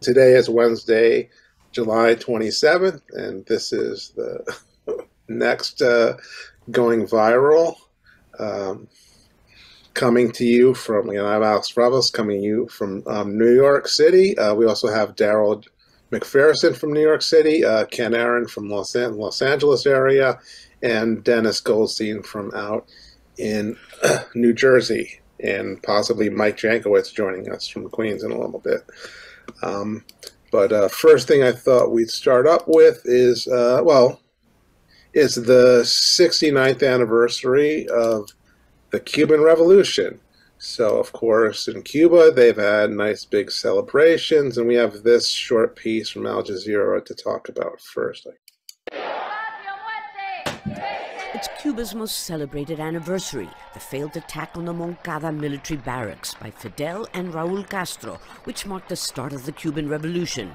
Today is Wednesday, July 27th, and this is the next going viral. Um, Coming to you from, I'm Alex Bravos, coming to you from New York City. We also have Daryl McPherson from New York City, Ken Aaron from Los Angeles area, and Dennis Goldstein from out in New Jersey, and possibly Mike Jankowicz joining us from Queens in a little bit. But first thing I thought we'd start up with is, it's the 69th anniversary of the Cuban Revolution. So, of course, in Cuba, they've had nice big celebrations, and we have this short piece from Al Jazeera to talk about first. It's Cuba's most celebrated anniversary, the failed attack on the Moncada military barracks by Fidel and Raúl Castro, which marked the start of the Cuban Revolution.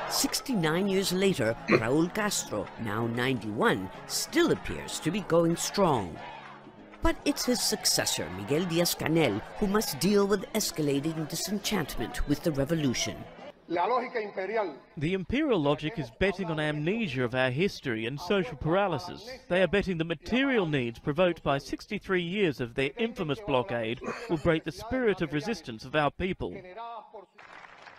69 years later, Raúl Castro, now 91, still appears to be going strong. But it's his successor, Miguel Díaz-Canel, who must deal with escalating disenchantment with the revolution. The imperial logic is betting on amnesia of our history and social paralysis. They are betting the material needs provoked by 63 years of their infamous blockade will break the spirit of resistance of our people.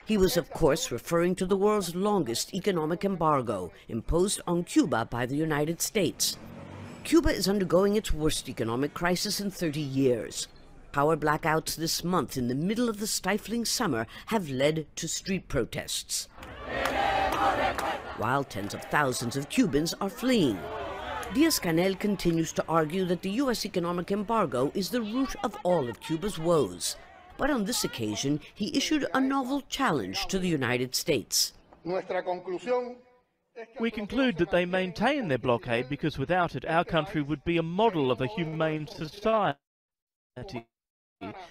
He was, of course, referring to the world's longest economic embargo imposed on Cuba by the United States. Cuba is undergoing its worst economic crisis in 30 years. Power blackouts this month in the middle of the stifling summer have led to street protests, while tens of thousands of Cubans are fleeing. Díaz-Canel continues to argue that the U.S. economic embargo is the root of all of Cuba's woes. But on this occasion, he issued a novel challenge to the United States. We conclude that they maintain their blockade because without it, our country would be a model of a humane society.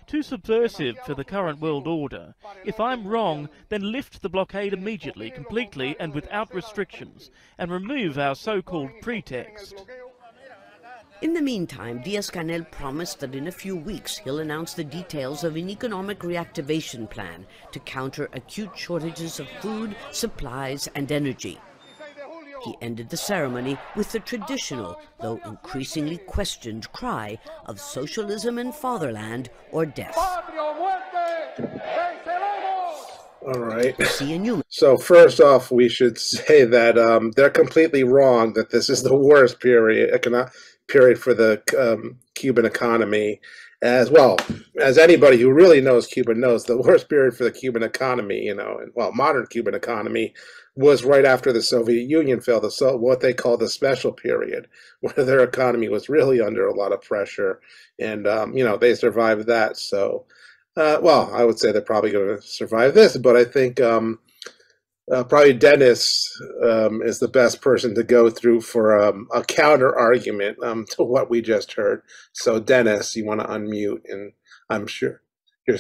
Too subversive for the current world order. If I'm wrong, then lift the blockade immediately, completely and without restrictions, and remove our so-called pretext. In the meantime, Díaz-Canel promised that in a few weeks he'll announce the details of an economic reactivation plan to counter acute shortages of food, supplies, and energy. He ended the ceremony with the traditional, though increasingly questioned, cry of socialism and fatherland or death. All right. See a Newman. So first off, we should say that they're completely wrong that this is the worst period for the Cuban economy. As well as anybody who really knows Cuba knows, the worst period for the Cuban economy, modern Cuban economy, was right after the Soviet Union fell, what they call the special period, where their economy was really under a lot of pressure, and they survived that. So, I would say they're probably going to survive this, but I think probably Dennis is the best person to go through for a counter argument to what we just heard. So, Dennis, you want to unmute, and I'm sure you're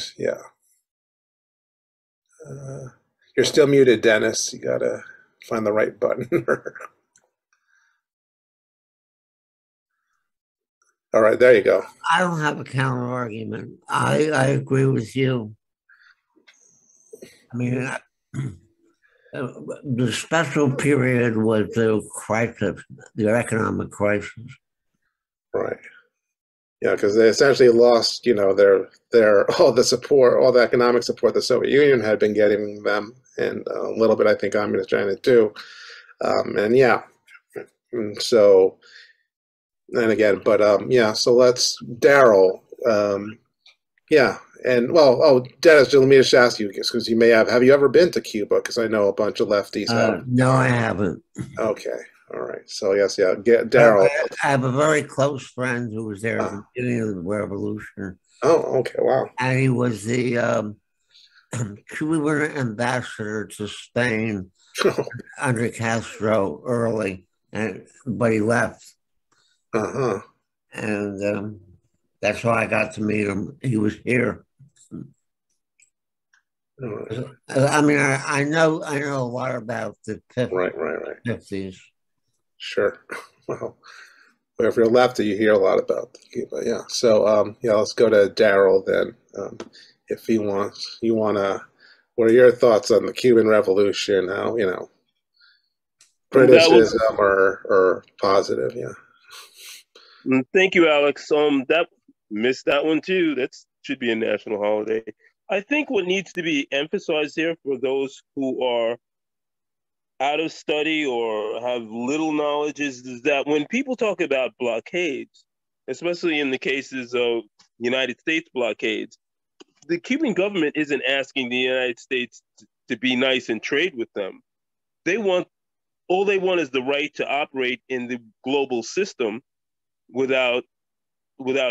still muted, Dennis. You gotta find the right button. All right, there you go. I don't have a counter argument. I agree with you. I mean, the special period was the crisis, the economic crisis. Right. Yeah, because they essentially lost, their all the economic support the Soviet Union had been getting them, and a little bit, I think, Communist China too. So let's Daryl. Dennis, let me just ask you, because you may have you ever been to Cuba? Because I know a bunch of lefties have. No, I haven't. Okay, all right. So Daryl. I have a very close friend who was there at the beginning of the revolution. Oh, okay, wow. And he was the Cuban ambassador to Spain under Castro early, but he left. And that's how I got to meet him. He was here. I mean, I know a lot about the 50s. Sure. Well, if you're lefty, you hear a lot about Cuba. Yeah. So let's go to Daryl then. If you want to what are your thoughts on the Cuban Revolution? How, you know, criticism or positive? Yeah. Thank you, Alex. That missed that one too. That should be a national holiday. I think what needs to be emphasized here for those who are out of study or have little knowledge is that when people talk about blockades, especially in the cases of United States blockades, the Cuban government isn't asking the United States to be nice and trade with them. All they want is the right to operate in the global system without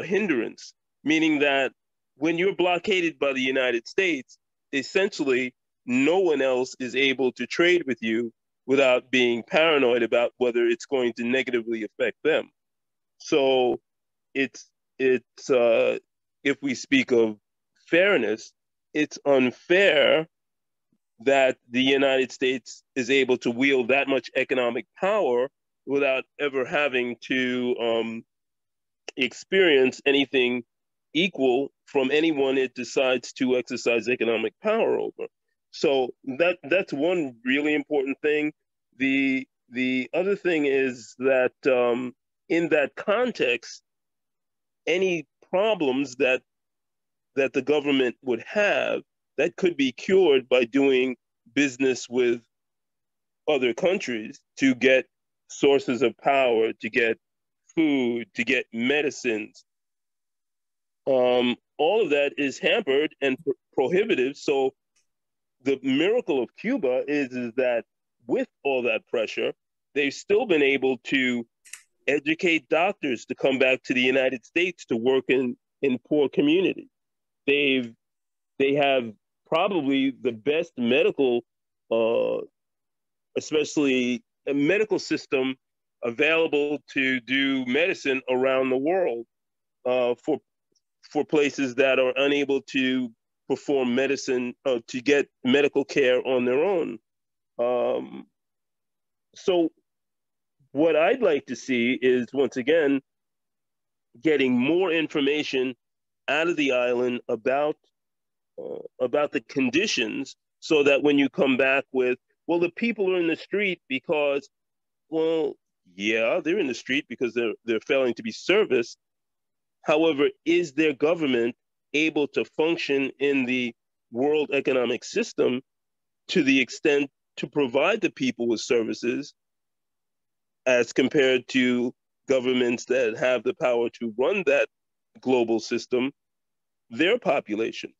hindrance, meaning that when you're blockaded by the United States, essentially no one else is able to trade with you without being paranoid about whether it's going to negatively affect them. So it's if we speak of fairness, it's unfair that the United States is able to wield that much economic power without ever having to experience anything equal from anyone it decides to exercise economic power over. So that's one really important thing. The other thing is that in that context, any problems that the government would have that could be cured by doing business with other countries to get sources of power, to get food, to get medicines. All of that is hampered and prohibitive. So the miracle of Cuba is that with all that pressure, they've still been able to educate doctors to come back to the United States to work in poor communities. They have probably the best medical, especially a medical system available to do medicine around the world for places that are unable to perform medicine, to get medical care on their own. So what I'd like to see is, once again, getting more information out of the island about the conditions, so that when you come back with, well, the people are in the street because, well, yeah, they're in the street because they're failing to be serviced. However, is their government able to function in the world economic system to the extent to provide the people with services as compared to governments that have the power to run that global system, their populations?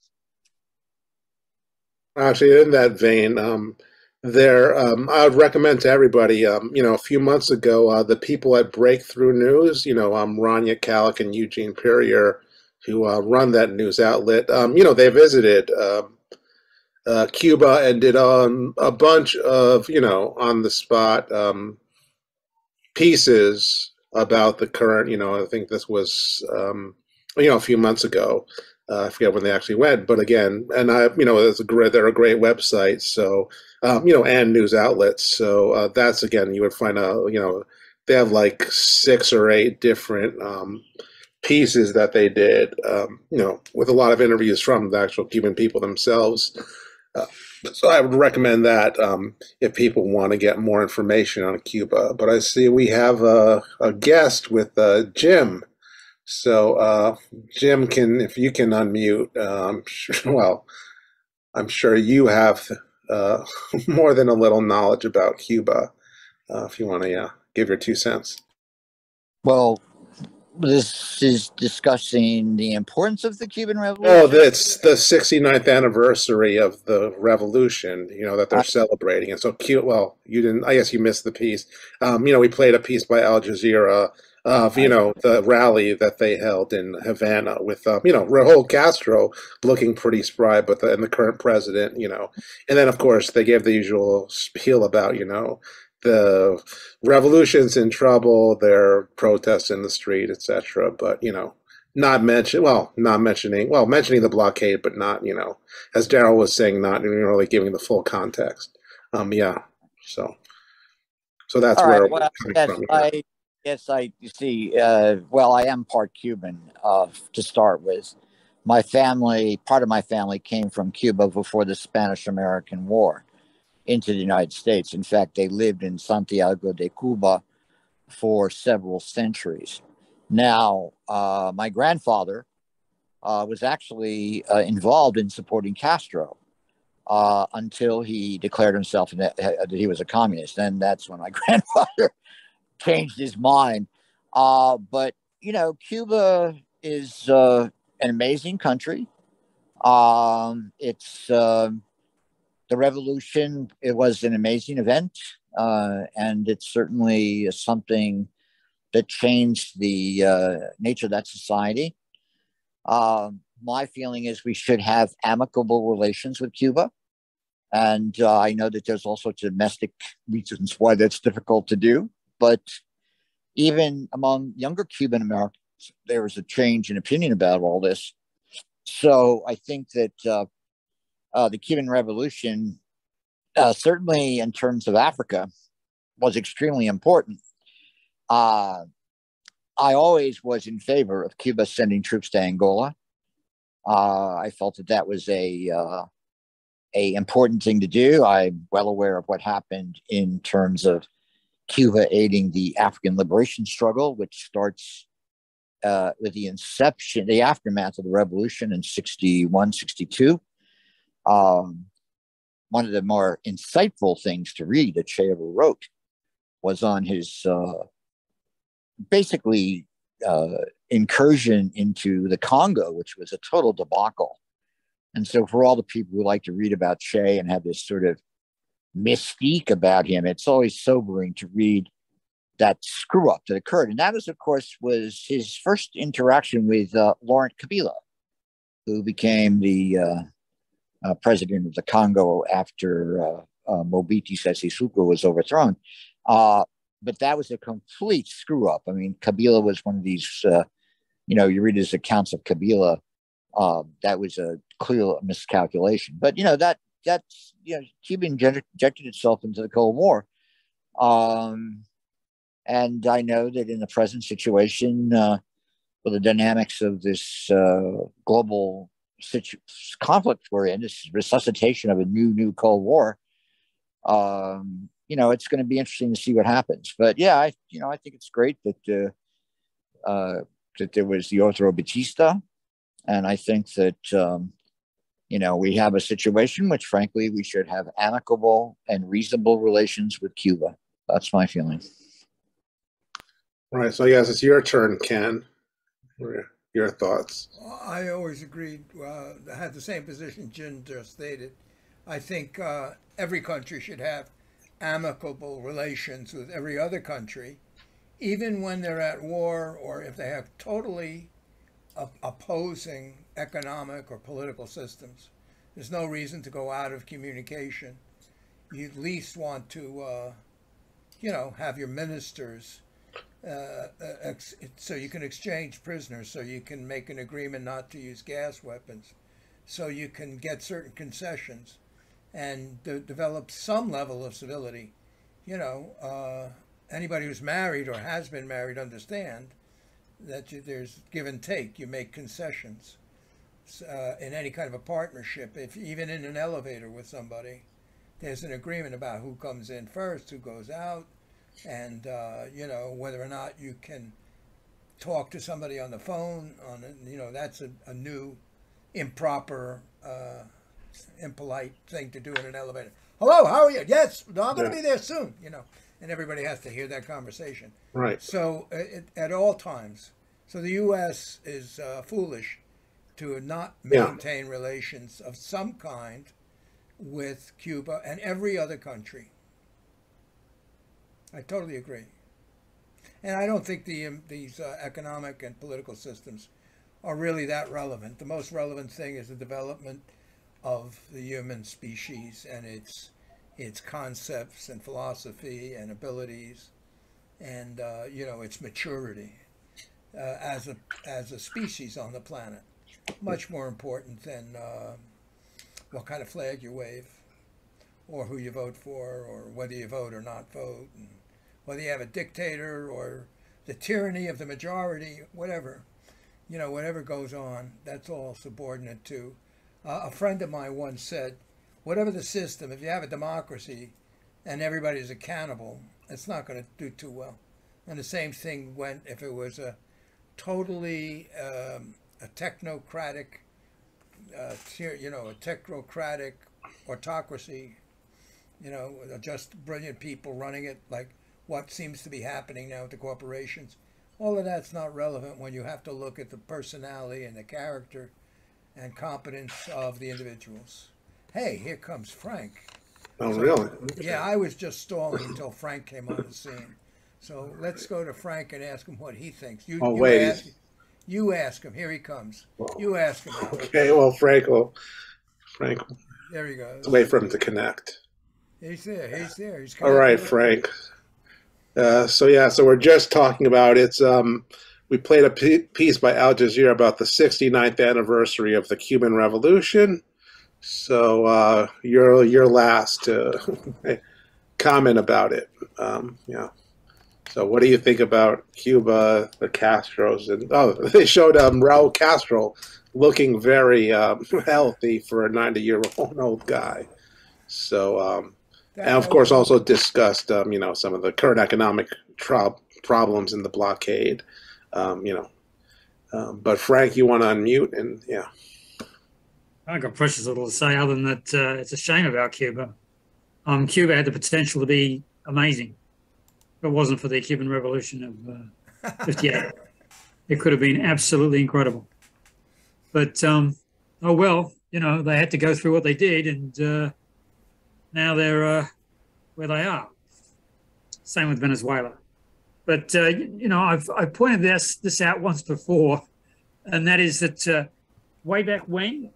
Actually, in that vein, I would recommend to everybody, you know, a few months ago, the people at Breakthrough News, you know, Rania Kalik and Eugene Perrier, who run that news outlet, you know, they visited Cuba and did a bunch of, you know, on the spot pieces about the current, you know, I think this was, you know, a few months ago. I forget when they actually went, but again, and you know, they're a great website, so you know, and news outlets. So that's, again, you would find out, you know, they have like 6 or 8 different pieces that they did, you know, with a lot of interviews from the actual Cuban people themselves. So I would recommend that if people want to get more information on Cuba. But I see we have a guest with Jim. So Jim, if you can unmute, well, I'm sure you have more than a little knowledge about Cuba. If you want to give your 2 cents. Well, this is discussing the importance of the Cuban Revolution. Oh, it's the 69th anniversary of the revolution, you know, that they're celebrating. And so cute. Well, you didn't, I guess you missed the piece. You know, we played a piece by Al Jazeera of, you know, the rally that they held in Havana with, you know, Raul Castro looking pretty spry, but and the current president, you know. And then, of course, they gave the usual spiel about, you know, the revolution's in trouble, there are protests in the street, etc. But, you know, mentioning the blockade, but not, you know, as Daryl was saying, not really giving the full context. Yeah. So that's all where right. we're Well, coming from. Yes, I see. Well, I am part Cuban to start with. my family, part of my family came from Cuba before the Spanish-American War into the United States. In fact, they lived in Santiago de Cuba for several centuries. Now, my grandfather was actually involved in supporting Castro until he declared himself that he was a communist. And that's when my grandfather changed his mind. But, you know, Cuba is an amazing country. It's the revolution. It was an amazing event. And it's certainly something that changed the nature of that society. My feeling is we should have amicable relations with Cuba. And I know that there's all sorts of domestic reasons why that's difficult to do. But even among younger Cuban Americans, there was a change in opinion about all this. So I think that the Cuban Revolution, certainly in terms of Africa, was extremely important. I always was in favor of Cuba sending troops to Angola. I felt that that was a important thing to do. I'm well aware of what happened in terms of Cuba aiding the African liberation struggle, which starts with the inception, the aftermath of the revolution in 61, 62. One of the more insightful things to read that Che ever wrote was on his basically incursion into the Congo, which was a total debacle. And so for all the people who like to read about Che and have this sort of mystique about him, it's always sobering to read that screw up that occurred. And that was, of course, was his first interaction with Laurent Kabila, who became the president of the Congo after Mobutu Sese Seko was overthrown. But that was a complete screw up. I mean, Kabila was one of these, you read his accounts of Kabila, that was a clear miscalculation. But, that's Cuba injected itself into the Cold War. And I know that in the present situation, with the dynamics of this global conflict we're in, this resuscitation of a new Cold War, it's going to be interesting to see what happens. But yeah, I think it's great that that there was the Ortho Batista, and I think that we have a situation which, frankly, we should have amicable and reasonable relations with Cuba. That's my feeling. Right. So I guess it's your turn, Ken. Your thoughts? Well, I always agreed. I had the same position Jim just stated. I think every country should have amicable relations with every other country, even when they're at war or if they have totally opposing economic or political systems. There's no reason to go out of communication. You at least want to, have your ministers so you can exchange prisoners, so you can make an agreement not to use gas weapons, so you can get certain concessions and develop some level of civility. Anybody who's married or has been married understand that there's give and take. You make concessions in any kind of a partnership. If even in an elevator with somebody, there's an agreement about who comes in first, who goes out, and whether or not you can talk to somebody on the phone. That's a new improper, impolite thing to do in an elevator. Hello, how are you? Yes, no, I'm going to be there soon. And everybody has to hear that conversation. Right. So at all times, so the U.S. is foolish to not maintain relations of some kind with Cuba and every other country. I totally agree. And I don't think these economic and political systems are really that relevant. The most relevant thing is the development of the human species and its concepts and philosophy and abilities and its maturity as a species on the planet. Much more important than what kind of flag you wave, or who you vote for, or whether you vote or not vote, and whether you have a dictator or the tyranny of the majority, whatever. You know, whatever goes on, that's all subordinate to. A friend of mine once said, whatever the system, if you have a democracy and everybody's accountable, it's not going to do too well. And the same thing went if it was a totally a technocratic, a technocratic autocracy, just brilliant people running it, like what seems to be happening now with the corporations. All of that's not relevant when you have to look at the personality and the character and competence of the individuals. Hey, here comes Frank. Oh, so, really? Yeah, I was just stalling until Frank came on the scene. So let's go to Frank and ask him what he thinks. You ask him. Here he comes. Well, you ask him. Okay, well, Frank. There he goes. Let's wait for him to connect. He's there. He's all right, Frank. So we're just talking about we played a piece by Al Jazeera about the 69th anniversary of the Cuban Revolution. So you're last to comment about it. Yeah. So what do you think about Cuba, the Castros, and they showed Raul Castro looking very healthy for a 90-year-old guy. So and of course also discussed some of the current economic problems in the blockade. But Frank, you want to unmute and yeah. I haven't got precious little to say other than that it's a shame about Cuba. Cuba had the potential to be amazing. If it wasn't for the Cuban Revolution of 58. It could have been absolutely incredible. But, oh well, they had to go through what they did, and now they're where they are. Same with Venezuela. But, I've pointed this out once before, and that is that way back when,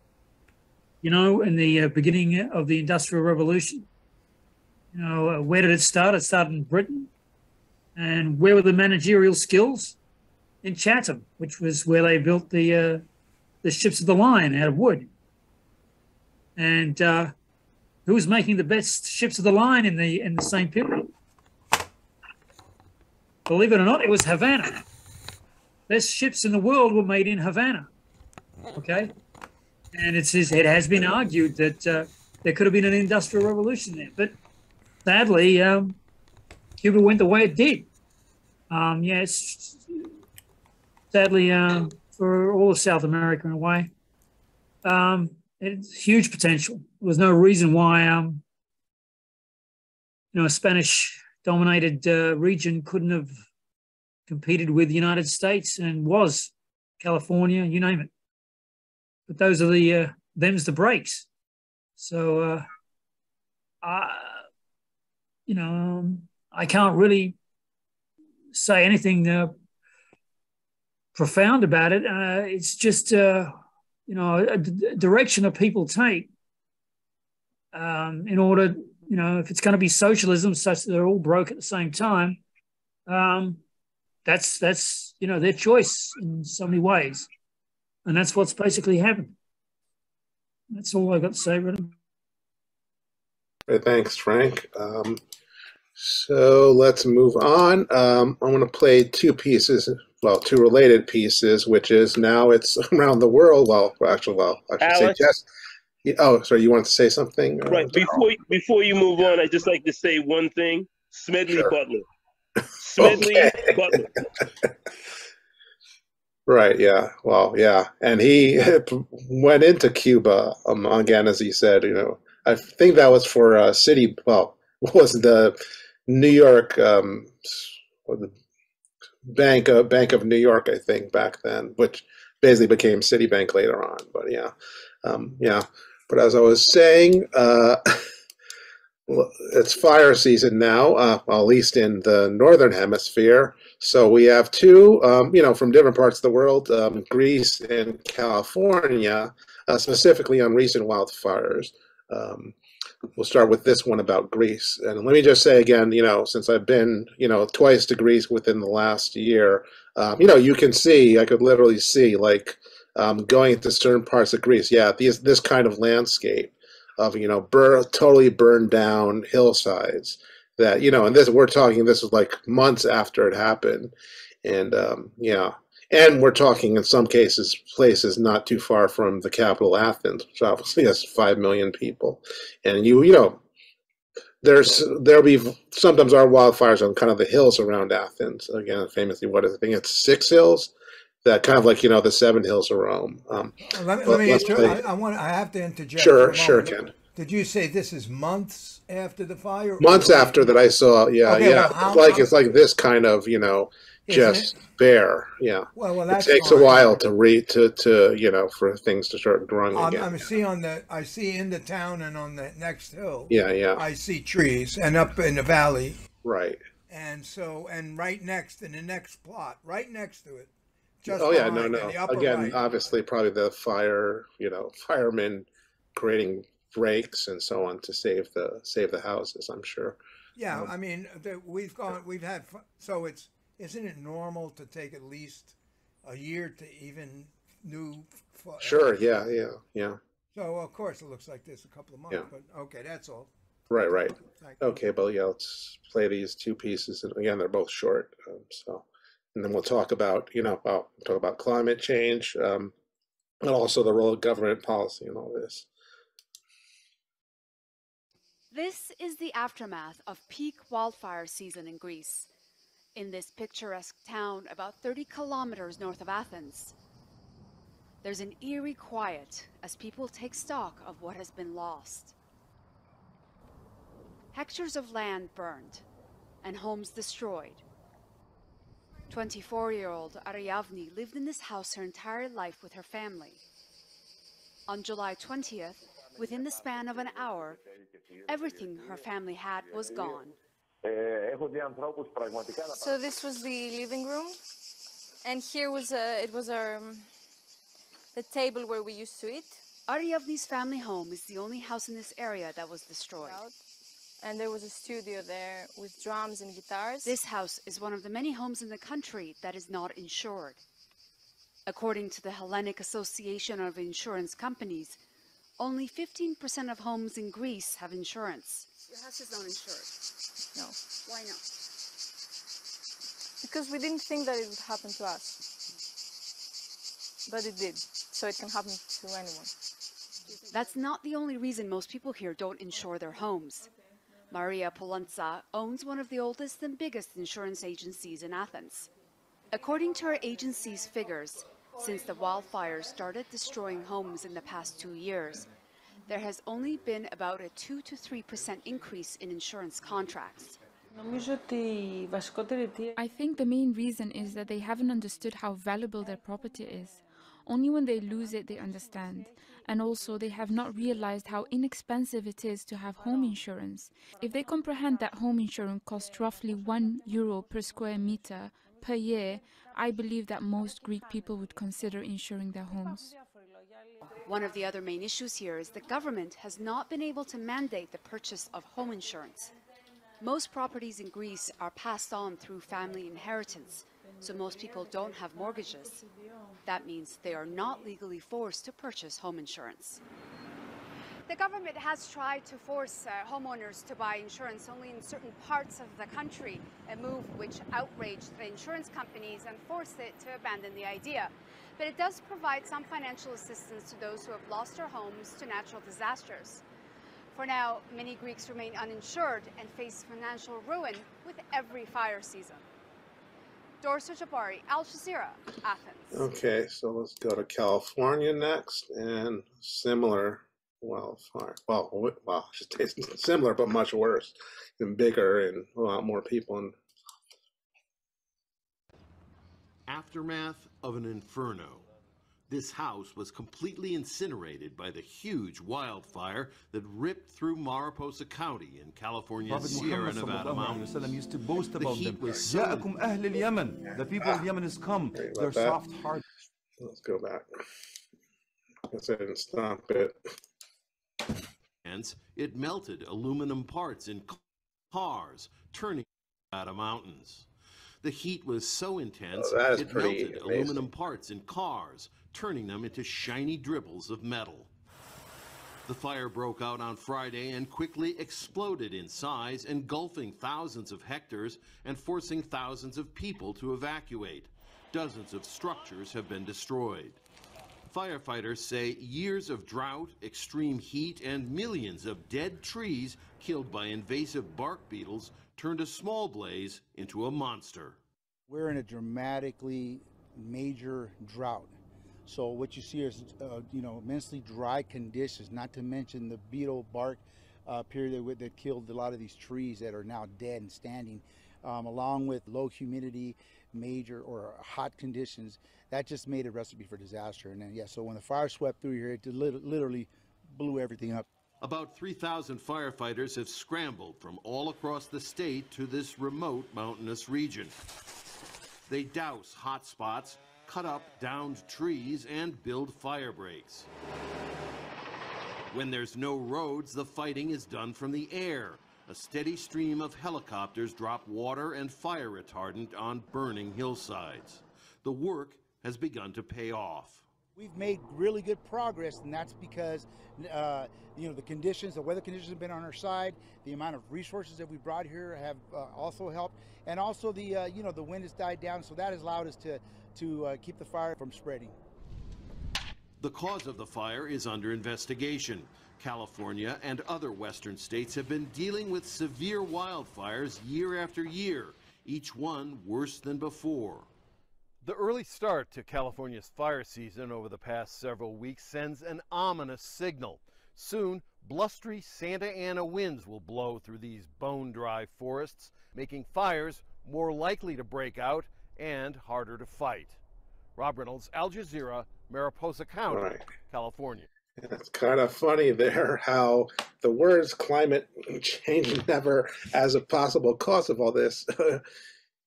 in the beginning of the Industrial Revolution, where did it start? It started in Britain. And where were the managerial skills? In Chatham, which was where they built the ships of the line out of wood. And who was making the best ships of the line in the same period? Believe it or not, it was Havana. Best ships in the world were made in Havana. Okay, and it has been argued that there could have been an industrial revolution there, but sadly, Cuba went the way it did. Yes, sadly, for all of South America in a way, it's huge potential. There was no reason why, a Spanish-dominated region couldn't have competed with the United States and was California, you name it. But those are them's the breaks. So, I can't really say anything profound about it. It's just, a direction that people take in order, if it's going to be socialism such that they're all broke at the same time, that's their choice in so many ways. And that's what's basically happened. That's all I've got to say, really. Thanks, Frank. So let's move on. I'm going to play two related pieces, which is now it's around the world. I should say just. Oh, sorry, you wanted to say something? Right. Before you move on, I'd just like to say one thing. Smedley sure. Butler. Smedley Butler. Right, yeah. Well, yeah. And he went into Cuba, again, as he said, I think that was for was the New York, the Bank of New York, I think, back then, which basically became Citibank later on. But yeah. But as I was saying, it's fire season now, at least in the northern hemisphere. So we have two, from different parts of the world, Greece and California, specifically on recent wildfires. We'll start with this one about Greece. And let me just say again, since I've been, twice to Greece within the last year, you can see, I could literally see, like, going into certain parts of Greece, this kind of landscape of, totally burned down hillsides that, and this was like months after it happened. And, And we're talking in some cases places not too far from the capital, Athens, which obviously has 5 million people. And you know, there'll be sometimes our wildfires on kind of the hills around Athens. Again, famously, what is the thing? It's 6 hills that kind of like, you know, the 7 hills of Rome. Let me I have to interject. Sure, Ken. Did you say this is months after the fire? Months after that I saw, yeah, okay, yeah. Well, it's like this kind of, you know, just bare, yeah. Well, it takes a while to you know, for things to start growing again. I see in the town and on the next hill. Yeah. I see trees, and up in the valley. Right. And right next in the next plot, right next to it. Just no. Again, right. Obviously, probably the fire, you know, firemen creating breaks and so on to save the houses, I'm sure. Yeah, I mean, isn't it normal to take at least a year to even new? Sure, yeah. So of course it looks like this a couple of months, but okay, that's all. Right. Okay, but yeah, let's play these 2 pieces, and again, they're both short, and then we'll talk about, you know, climate change, and also the role of government policy and all this. This is the aftermath of peak wildfire season in Greece. In this picturesque town about 30 kilometers north of Athens, there's an eerie quiet as people take stock of what has been lost. Hectares of land burned and homes destroyed. 24-year-old Ariavni lived in this house her entire life with her family. On July 20th, within the span of an hour, everything her family had was gone. So this was the living room, and here was the table where we used to eat. Ariavni's family home is the only house in this area that was destroyed. And there was a studio there with drums and guitars. This house is one of the many homes in the country that is not insured. According to the Hellenic Association of Insurance Companies, only 15% of homes in Greece have insurance. Your house is not insured? No. Why not? Because we didn't think that it would happen to us. But it did, so it can happen to anyone. That's not the only reason most people here don't insure their homes. Maria Polanza owns one of the oldest and biggest insurance agencies in Athens. According to her agency's figures, since the wildfires started destroying homes in the past 2 years, there has only been about a 2 to 3% increase in insurance contracts. I think the main reason is that they haven't understood how valuable their property is. Only when they lose it they understand. And also they have not realized how inexpensive it is to have home insurance. If they comprehend that home insurance costs roughly €1 per square meter per year, I believe that most Greek people would consider insuring their homes. One of the other main issues here is the government has not been able to mandate the purchase of home insurance. Most properties in Greece are passed on through family inheritance, so most people don't have mortgages. That means they are not legally forced to purchase home insurance. The government has tried to force homeowners to buy insurance only in certain parts of the country, a move which outraged the insurance companies and forced it to abandon the idea. But it does provide some financial assistance to those who have lost their homes to natural disasters. For now, many Greeks remain uninsured and face financial ruin with every fire season. Dorsa Jabari, Al Jazeera, Athens. Okay, so let's go to California next, and similar wildfire. Well, I should say similar, but much worse, and bigger, and a lot more people. Aftermath of an inferno. This house was completely incinerated by the huge wildfire that ripped through Mariposa County in California's Sierra Nevada mountains. used to boast about The heat them. was so جاءكم أهل اليمن. The people of Yemen has come. They're soft hearted. Let's go back. I guess I didn't stop it. Hence, it melted aluminum parts in cars, turning Nevada mountains. The heat was so intense, it melted aluminum parts in cars, turning them into shiny dribbles of metal. The fire broke out on Friday and quickly exploded in size, engulfing thousands of hectares and forcing thousands of people to evacuate. Dozens of structures have been destroyed. Firefighters say years of drought, extreme heat, and millions of dead trees killed by invasive bark beetles turned a small blaze into a monster. We're in a dramatically major drought. So what you see is, immensely dry conditions, not to mention the beetle bark period that killed a lot of these trees that are now dead and standing, along with low humidity, major or hot conditions. That just made a recipe for disaster. And then, yeah, so when the fire swept through here, it literally blew everything up. About 3,000 firefighters have scrambled from all across the state to this remote mountainous region. They douse hot spots, cut up downed trees, and build fire breaks. When there's no roads, the fighting is done from the air. A steady stream of helicopters drop water and fire retardant on burning hillsides. The work has begun to pay off. We've made really good progress, and that's because the conditions, the weather conditions have been on our side. The amount of resources that we brought here have also helped, and also the wind has died down, so that has allowed us to keep the fire from spreading. The cause of the fire is under investigation. California and other western states have been dealing with severe wildfires year after year, each one worse than before. The early start to California's fire season over the past several weeks sends an ominous signal. Soon, blustery Santa Ana winds will blow through these bone-dry forests, making fires more likely to break out and harder to fight. Rob Reynolds, Al Jazeera, Mariposa County, California. It's kind of funny there how the words climate change never as a possible cause of all this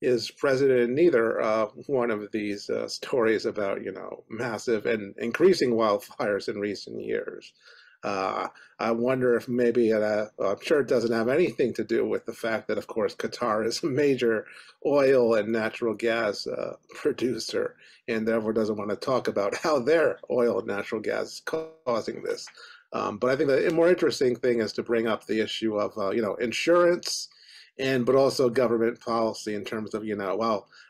is present in neither one of these stories about, massive and increasing wildfires in recent years. I wonder if maybe, I'm sure it doesn't have anything to do with the fact that, of course, Qatar is a major oil and natural gas producer and therefore doesn't want to talk about how their oil and natural gas is causing this. But I think the more interesting thing is to bring up the issue of, insurance but also government policy in terms of,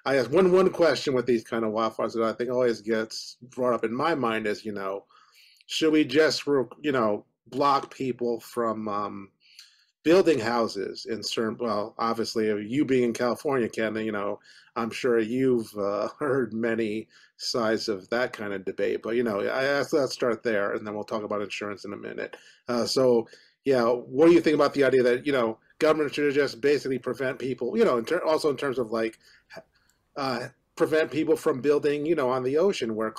I guess one question with these kind of wildfires that I think always gets brought up in my mind is, should we just, block people from building houses in certain, well, obviously, you being in California, Ken, I'm sure you've heard many sides of that kind of debate. But, let's start there, and then we'll talk about insurance in a minute. What do you think about the idea that, government should just basically prevent people, also in terms of prevent people from building, on the ocean where,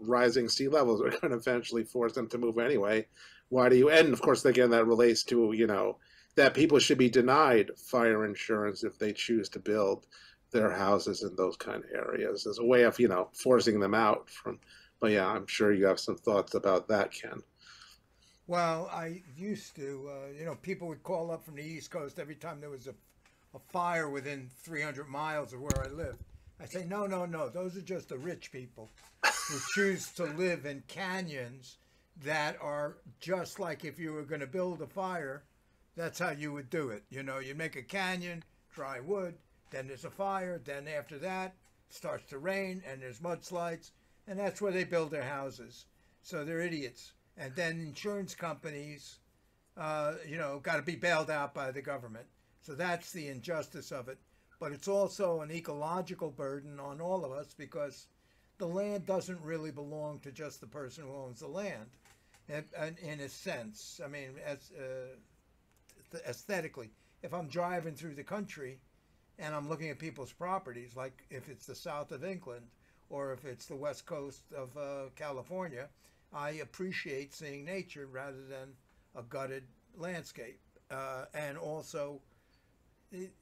rising sea levels are going to eventually force them to move anyway. And of course, again, that relates to, that people should be denied fire insurance if they choose to build their houses in those kind of areas as a way of, forcing them out from, but yeah, I'm sure you have some thoughts about that, Ken. Well, I used to, people would call up from the East Coast every time there was a fire within 300 miles of where I live. I say, no, those are just the rich people who choose to live in canyons that are just like if you were going to build a fire, that's how you would do it. You make a canyon, dry wood, then there's a fire, then after that, it starts to rain and there's mudslides, and that's where they build their houses. So they're idiots. And then insurance companies, got to be bailed out by the government. So that's the injustice of it. But it's also an ecological burden on all of us because the land doesn't really belong to just the person who owns the land. In a sense, I mean, aesthetically, if I'm driving through the country and I'm looking at people's properties, like if it's the south of England or if it's the west coast of California, I appreciate seeing nature rather than a gutted landscape. And also,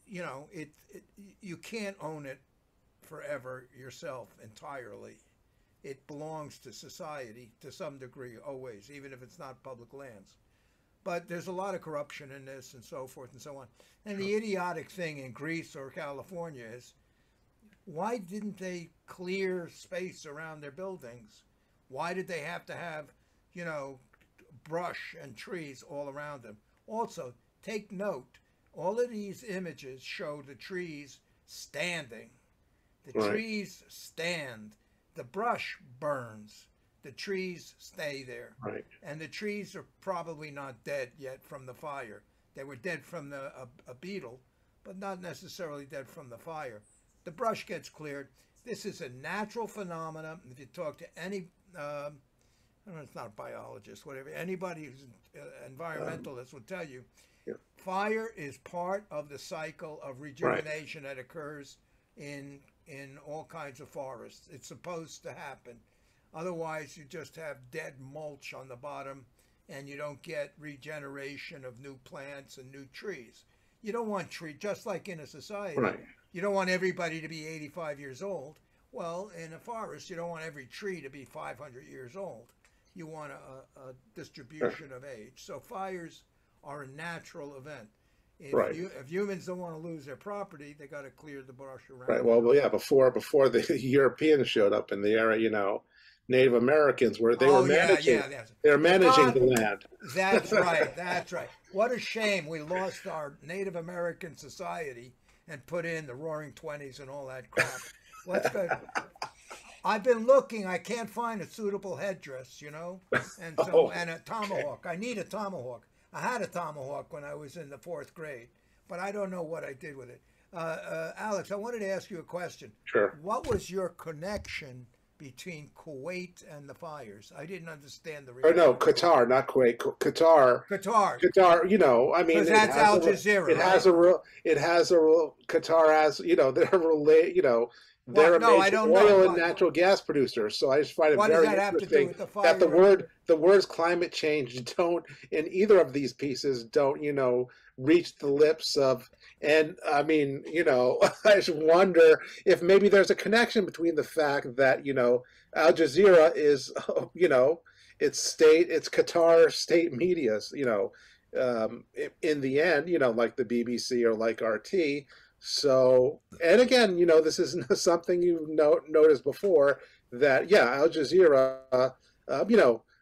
you can't own it forever yourself entirely. It belongs to society to some degree, always, even if it's not public lands. But there's a lot of corruption in this and so forth and so on. And the idiotic thing in Greece or California is, why didn't they clear space around their buildings? Why did they have to have, brush and trees all around them? Also, take note, all of these images show the trees standing. The trees stand. The brush burns. The trees stay there. Right. And the trees are probably not dead yet from the fire. They were dead from a beetle, but not necessarily dead from the fire. The brush gets cleared. This is a natural phenomenon. If you talk to any, I don't know, it's not a biologist, whatever, anybody who's environmentalist will tell you, fire is part of the cycle of rejuvenation that occurs in all kinds of forests. It's supposed to happen. Otherwise, you just have dead mulch on the bottom, and you don't get regeneration of new plants and new trees. You don't want trees, just like in a society. Right. You don't want everybody to be 85 years old. Well, in a forest, you don't want every tree to be 500 years old. You want a distribution of age. So fires are a natural event. If humans don't want to lose their property, they got to clear the brush around. Right. Well, yeah. Before the Europeans showed up in the area, Native Americans were managing. They were managing the land. That's right. That's right. What a shame we lost our Native American society and put in the Roaring Twenties and all that crap. Let's go. I've been looking. I can't find a suitable headdress, and so and a tomahawk. I need a tomahawk. I had a tomahawk when I was in the 4th grade, but I don't know what I did with it. Alex, I wanted to ask you a question. Sure. What was your connection between Kuwait and the fires? I didn't understand the reason. Or no, Qatar, not Kuwait. Qatar. Qatar. I mean, because that's Al Jazeera. It has a real. Qatar has, they're they're a major oil and natural gas producer. So I just find it very interesting that the words climate change don't, in either of these pieces, don't, reach the lips of. And I mean, I just wonder if maybe there's a connection between the fact that, Al Jazeera is, it's Qatar state media, in the end, like the BBC or like RT. So, and again, this is something you've noticed before that, Al Jazeera,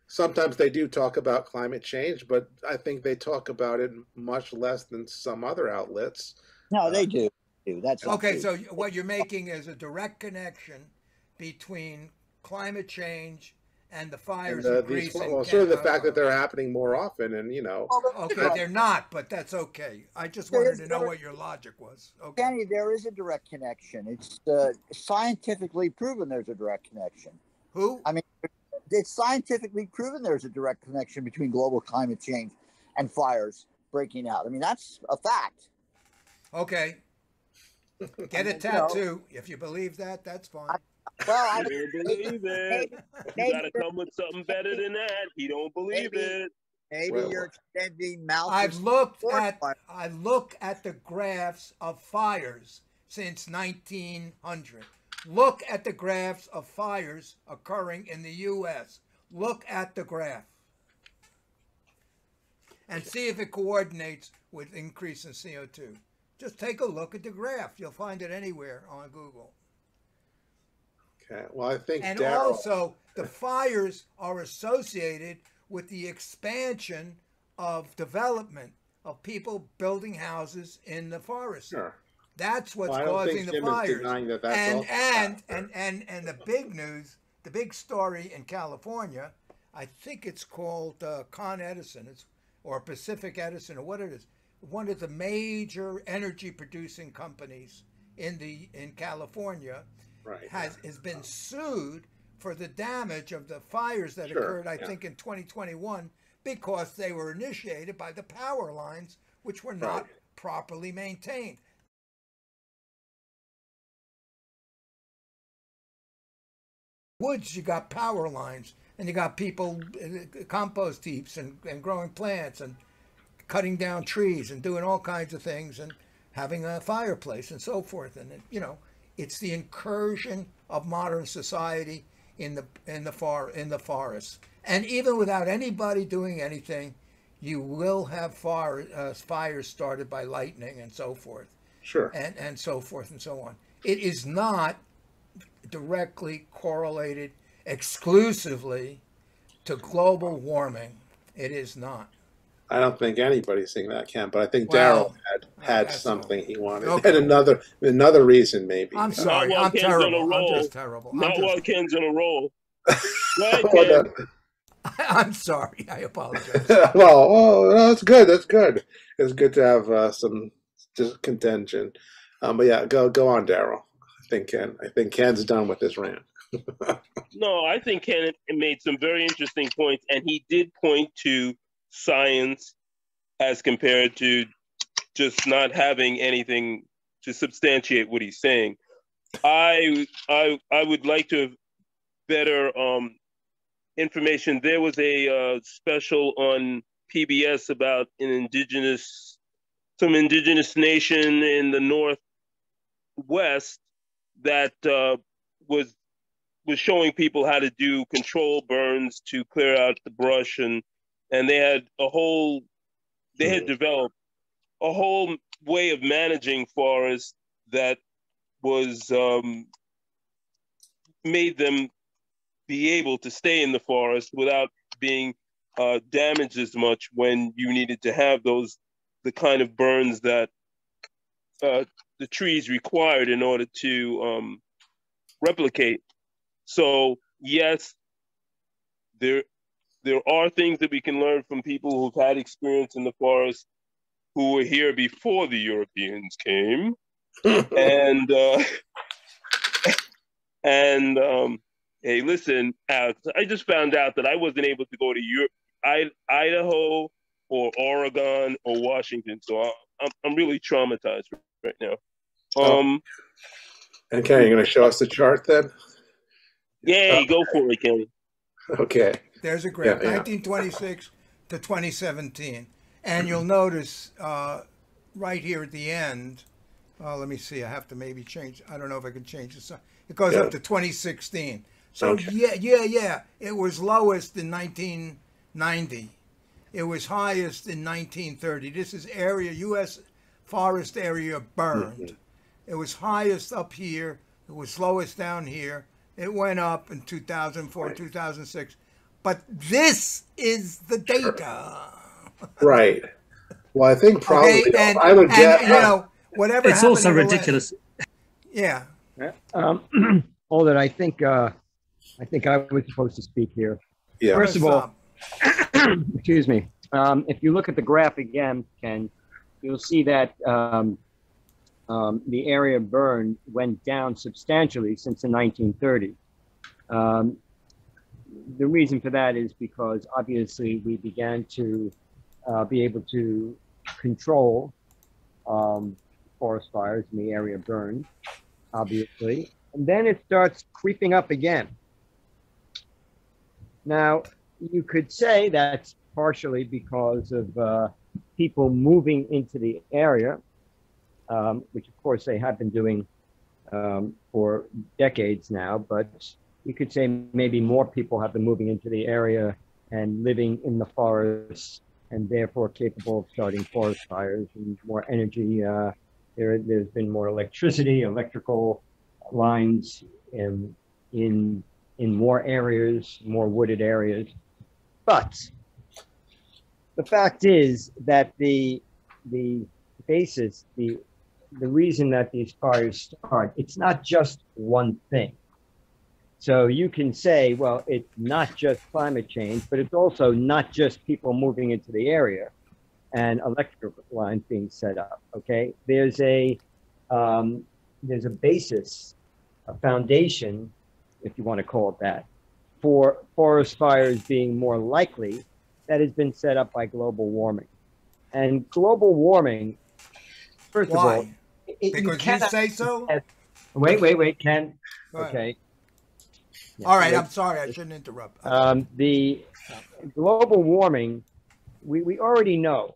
sometimes they do talk about climate change, but I think they talk about it much less than some other outlets. No, they do. That's okay. So what you're making is a direct connection between climate change and the fires in Greece. Well, certainly the fact that they're happening more often, and Okay, they're not, but that's okay. I just wanted to know what your logic was. Okay. Kenny, there is a direct connection. It's scientifically proven there's a direct connection. Who? I mean, it's scientifically proven there's a direct connection between global climate change and fires breaking out. I mean, that's a fact. Okay. Get a tattoo. If you believe that, that's fine. I don't believe it. You got to come with something better than that. He don't believe it. Maybe you're extending mouth. I look at the graphs of fires since 1900. Look at the graphs of fires occurring in the U.S. Look at the graph and see if it coordinates with increase in CO2. Just take a look at the graph. You'll find it anywhere on Google. Okay. Well, I think, and also the fires are associated with the expansion of development of people building houses in the forest. Sure. That's what's causing the fires. And the big news, the big story in California, I think it's called Con Edison, or Pacific Edison, or what it is. One of the major energy producing companies in California has been sued for the damage of the fires that occurred, I think, in 2021, because they were initiated by the power lines, which were not properly maintained. Woods, you got power lines, and you got people, compost heaps and growing plants and cutting down trees and doing all kinds of things and having a fireplace and so forth. And it's the incursion of modern society in the forest. And even without anybody doing anything, you will have fires started by lightning and so forth. Sure. And so forth and so on. It is not directly correlated exclusively to global warming. It is not. I don't think anybody's seeing that, Ken. But I think Well, Daryl had something he wanted, Okay. and another reason maybe. I'm sorry. I'm terrible. I'm just terrible. Not while Ken's on a roll. Right, Well, Ken. I'm sorry. I apologize. well, no, that's good. That's good. It's good to have some contention. But yeah, go on, Daryl. I think Ken's done with his rant. No, I think Ken made some very interesting points, and he did point to science as compared to just not having anything to substantiate what he's saying. I would like to have better information. There was a special on PBS about some indigenous nation in the Northwest that was showing people how to do control burns to clear out the brush, and they had developed a whole way of managing forests that was made them be able to stay in the forest without being damaged as much when you needed to have the kind of burns that the trees required in order to replicate. So yes, there are things that we can learn from people who've had experience in the forest, who were here before the Europeans came, and hey, listen, Alex, I just found out that I wasn't able to go to Idaho or Oregon or Washington, so I'm really traumatized right now. And Ken, you're going to show us the chart then? Yay, go for it, Kenny. Okay. There's a graph, 1926 to 2017. And you'll notice right here at the end, let me see, I have to maybe change, I don't know if I can change this. It goes up to 2016. So yeah, it was lowest in 1990. It was highest in 1930. This is area, U.S. forest area burned. It was highest up here. It was lowest down here. It went up in 2004, 2006. But this is the data. Right. Well, I think probably and, I would get. You know, whatever. It's also ridiculous. Yeah. All that I think I was supposed to speak here. Yeah. First of all, excuse me. If you look at the graph again, Ken, you'll see that the area burned went down substantially since the 1930s. The reason for that is because obviously we began to be able to control forest fires in the area burned, obviously, and then it starts creeping up again. Now, you could say that's partially because of people moving into the area, which of course they have been doing for decades now, but you could say maybe more people have been moving into the area and living in the forests and therefore capable of starting forest fires and more energy. There's been more electricity, electrical lines in more areas, more wooded areas. But the fact is that the basis, the reason that these fires start, it's not just one thing. So you can say, well, it's not just climate change, but it's also not just people moving into the area and electrical lines being set up. Okay, there's a basis, a foundation, if you want to call it that, for forest fires being more likely that has been set up by global warming. And global warming, first of all, because you say so? Wait, Ken. Okay. All right, I'm sorry, I shouldn't interrupt. The global warming, we already know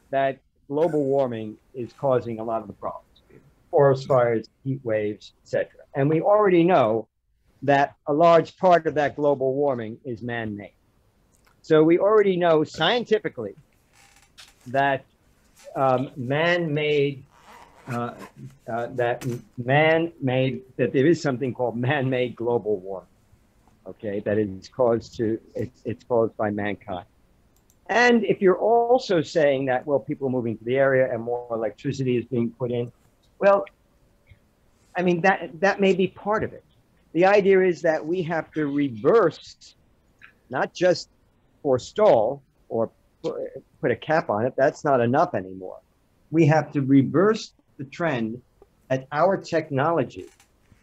that global warming is causing a lot of the problems. Forest fires, heat waves, etc. And we already know that a large part of that global warming is man-made. So we already know scientifically that man-made that there is something called man-made global warming. Okay, that is it's caused by mankind. And if you're also saying that, well, people are moving to the area and more electricity is being put in, well, I mean, that may be part of it. The idea is that we have to reverse, not just forestall or put a cap on it. That's not enough anymore. We have to reverse the trend that our technology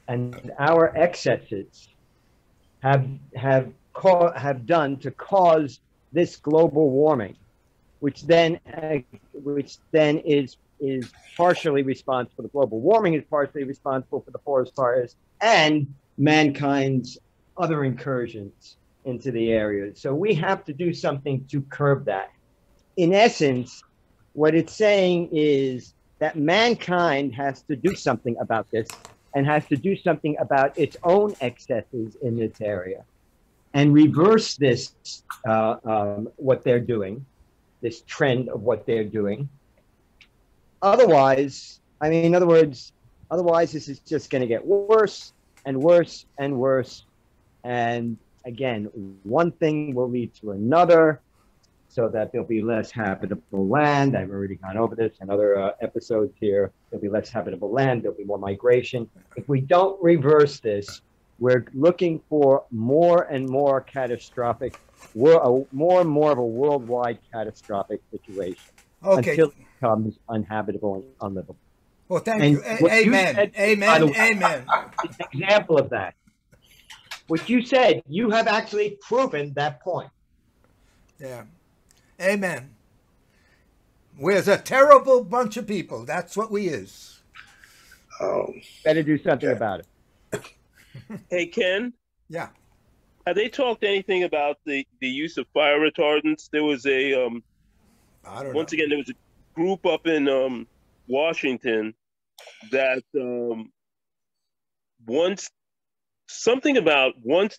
and our excesses have done to cause this global warming, which then is partially responsible. The global warming is partially responsible for the forest fires and mankind's other incursions into the areas. So we have to do something to curb that. In essence, what it's saying is that mankind has to do something about this and has to do something about its own excesses in this area and reverse this, what they're doing, this trend of what they're doing. Otherwise, I mean, in other words, otherwise this is just going to get worse and worse and worse. And again, one thing will lead to another, so that there'll be less habitable land. I've already gone over this in other episodes here. There'll be less habitable land. There'll be more migration. If we don't reverse this, we're looking for more and more catastrophic, more and more of a worldwide catastrophic situation until it becomes uninhabitable and unlivable. Well, thank you. Amen. Amen. Amen. An example of that. What you said, you have actually proven that point. Yeah. Amen. We're a terrible bunch of people. That's what we is. Oh, better do something about it. Hey, Ken. Yeah. Have they talked anything about the use of fire retardants? There was a once again, there was a group up in Washington that once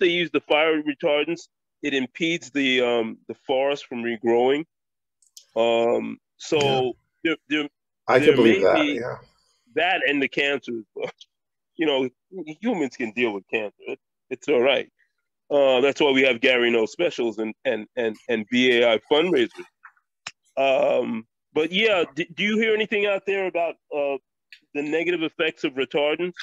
they use the fire retardants, it impedes the forest from regrowing. So yeah. there I can believe that. Yeah. That and the cancer. You know, humans can deal with cancer. It's all right. That's why we have Gary No specials and BAI fundraisers. But yeah, do you hear anything out there about the negative effects of retardants?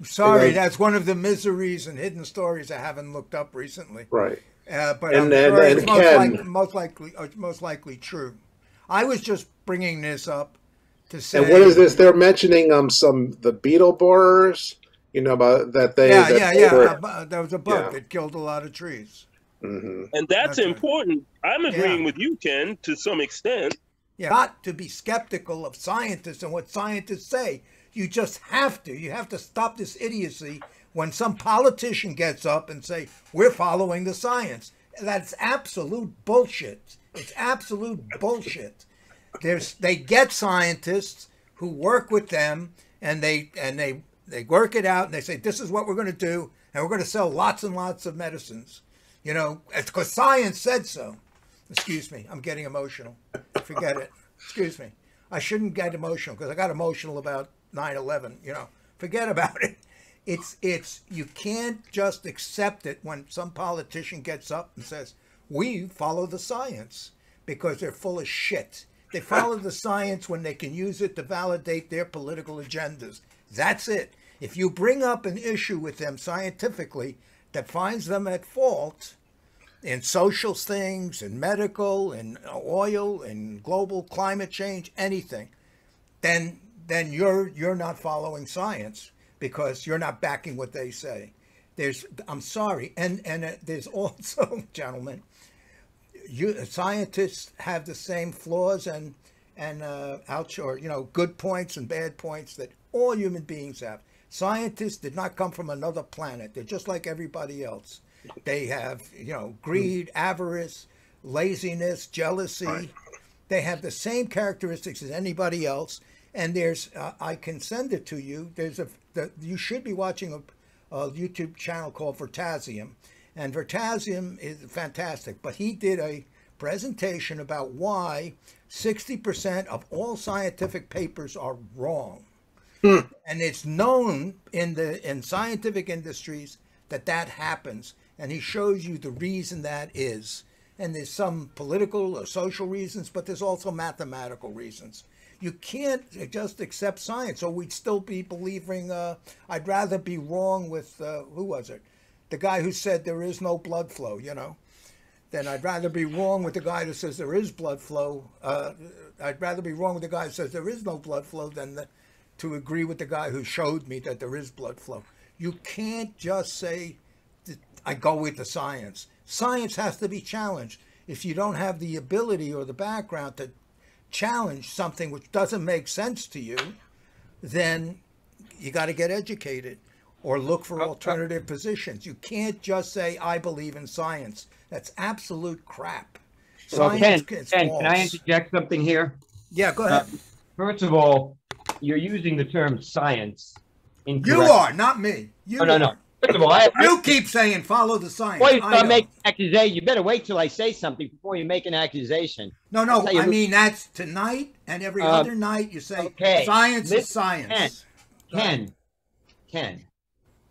Sorry, that's one of the miseries and hidden stories I haven't looked up recently. Right. But I'm sure it's most likely true. I was just bringing this up to say. And what is this? They're mentioning the beetle borers. You know about that they. There was a bug that killed a lot of trees. Mm-hmm. And that's important. Right. I'm agreeing with you, Ken, to some extent. Yeah, not to be skeptical of scientists and what scientists say. You just have to. You have to stop this idiocy when some politician gets up and say, we're following the science. That's absolute bullshit. It's absolute bullshit. They get scientists who work with them and they work it out and they say, this is what we're going to do. And we're going to sell lots and lots of medicines. You know, it's because science said so. Excuse me. I'm getting emotional. Forget it. Excuse me. I shouldn't get emotional because I got emotional about 9/11, you know, forget about it. It's you can't just accept it when some politician gets up and says, we follow the science, because they're full of shit. They follow the science when they can use it to validate their political agendas. That's it. If you bring up an issue with them scientifically that finds them at fault in social things, in medical, in oil, in global climate change, anything, then you're not following science because you're not backing what they say. I'm sorry, and there's also, gentlemen, scientists have the same flaws and good points and bad points that all human beings have. Scientists did not come from another planet. They're just like everybody else. They have, greed, avarice, laziness, jealousy. Right. They have the same characteristics as anybody else. And there's, I can send it to you. You should be watching a YouTube channel called Vertasium, and Vertasium is fantastic. But he did a presentation about why 60% of all scientific papers are wrong, and it's known in scientific industries that that happens, and he shows you the reason that is. And there's some political or social reasons, but there's also mathematical reasons. You can't just accept science, or we'd still be believing, I'd rather be wrong with, who was it? The guy who said there is no blood flow, you know? Then I'd rather be wrong with the guy who says there is blood flow. I'd rather be wrong with the guy who says there is no blood flow than to agree with the guy who showed me that there is blood flow. You can't just say, I go with the science. Science has to be challenged. If you don't have the ability or the background to challenge something which doesn't make sense to you, then you got to get educated or look for alternative positions. You can't just say, I believe in science. That's absolute crap. Science Ken, can I interject something here? Yeah, go ahead. First of all, you're using the term science incorrectly. You are, not me. You no. First of all, you keep saying follow the science. Before you start making accusations, you better wait till I say something before you make an accusation. No, I mean that's tonight and every other night you say science is science. Ken,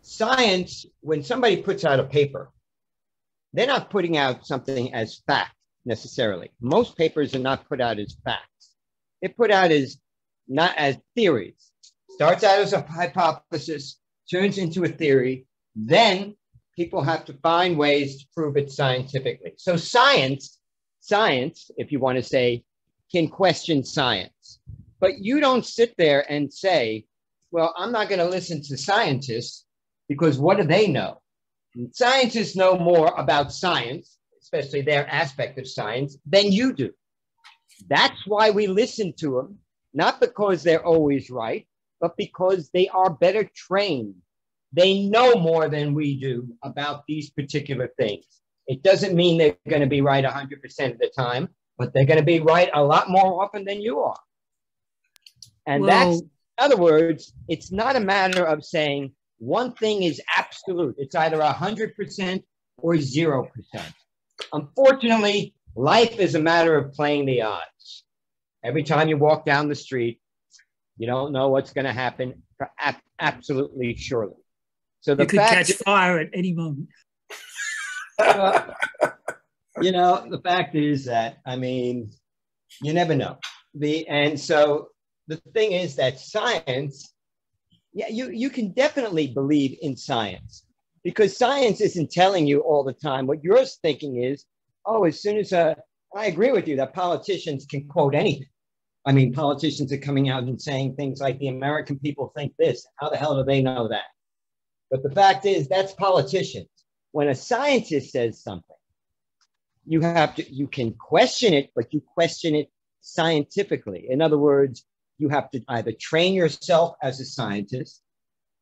science, when somebody puts out a paper, they're not putting out something as fact necessarily. Most papers are not put out as facts. They're put out as not as theories. Starts out as a hypothesis, turns into a theory. Then people have to find ways to prove it scientifically. So science, if you want to say, can question science. But you don't sit there and say, well, I'm not going to listen to scientists because what do they know? Scientists know more about science, especially their aspect of science, than you do. That's why we listen to them, not because they're always right, but because they are better trained. They know more than we do about these particular things. It doesn't mean they're going to be right 100% of the time, but they're going to be right a lot more often than you are. And that's, in other words, it's not a matter of saying one thing is absolute. It's either 100% or 0%. Unfortunately, life is a matter of playing the odds. Every time you walk down the street, you don't know what's going to happen absolutely surely. So you could catch fire at any moment. You know, the fact is that, I mean, you never know. And so the thing is that science, yeah, you can definitely believe in science because science isn't telling you all the time. What you're thinking is, oh, as soon as I agree with you that politicians can quote anything. I mean, politicians are coming out and saying things like the American people think this. How the hell do they know that? But the fact is, that's politicians. When a scientist says something, you can question it, but you question it scientifically. In other words, you have to either train yourself as a scientist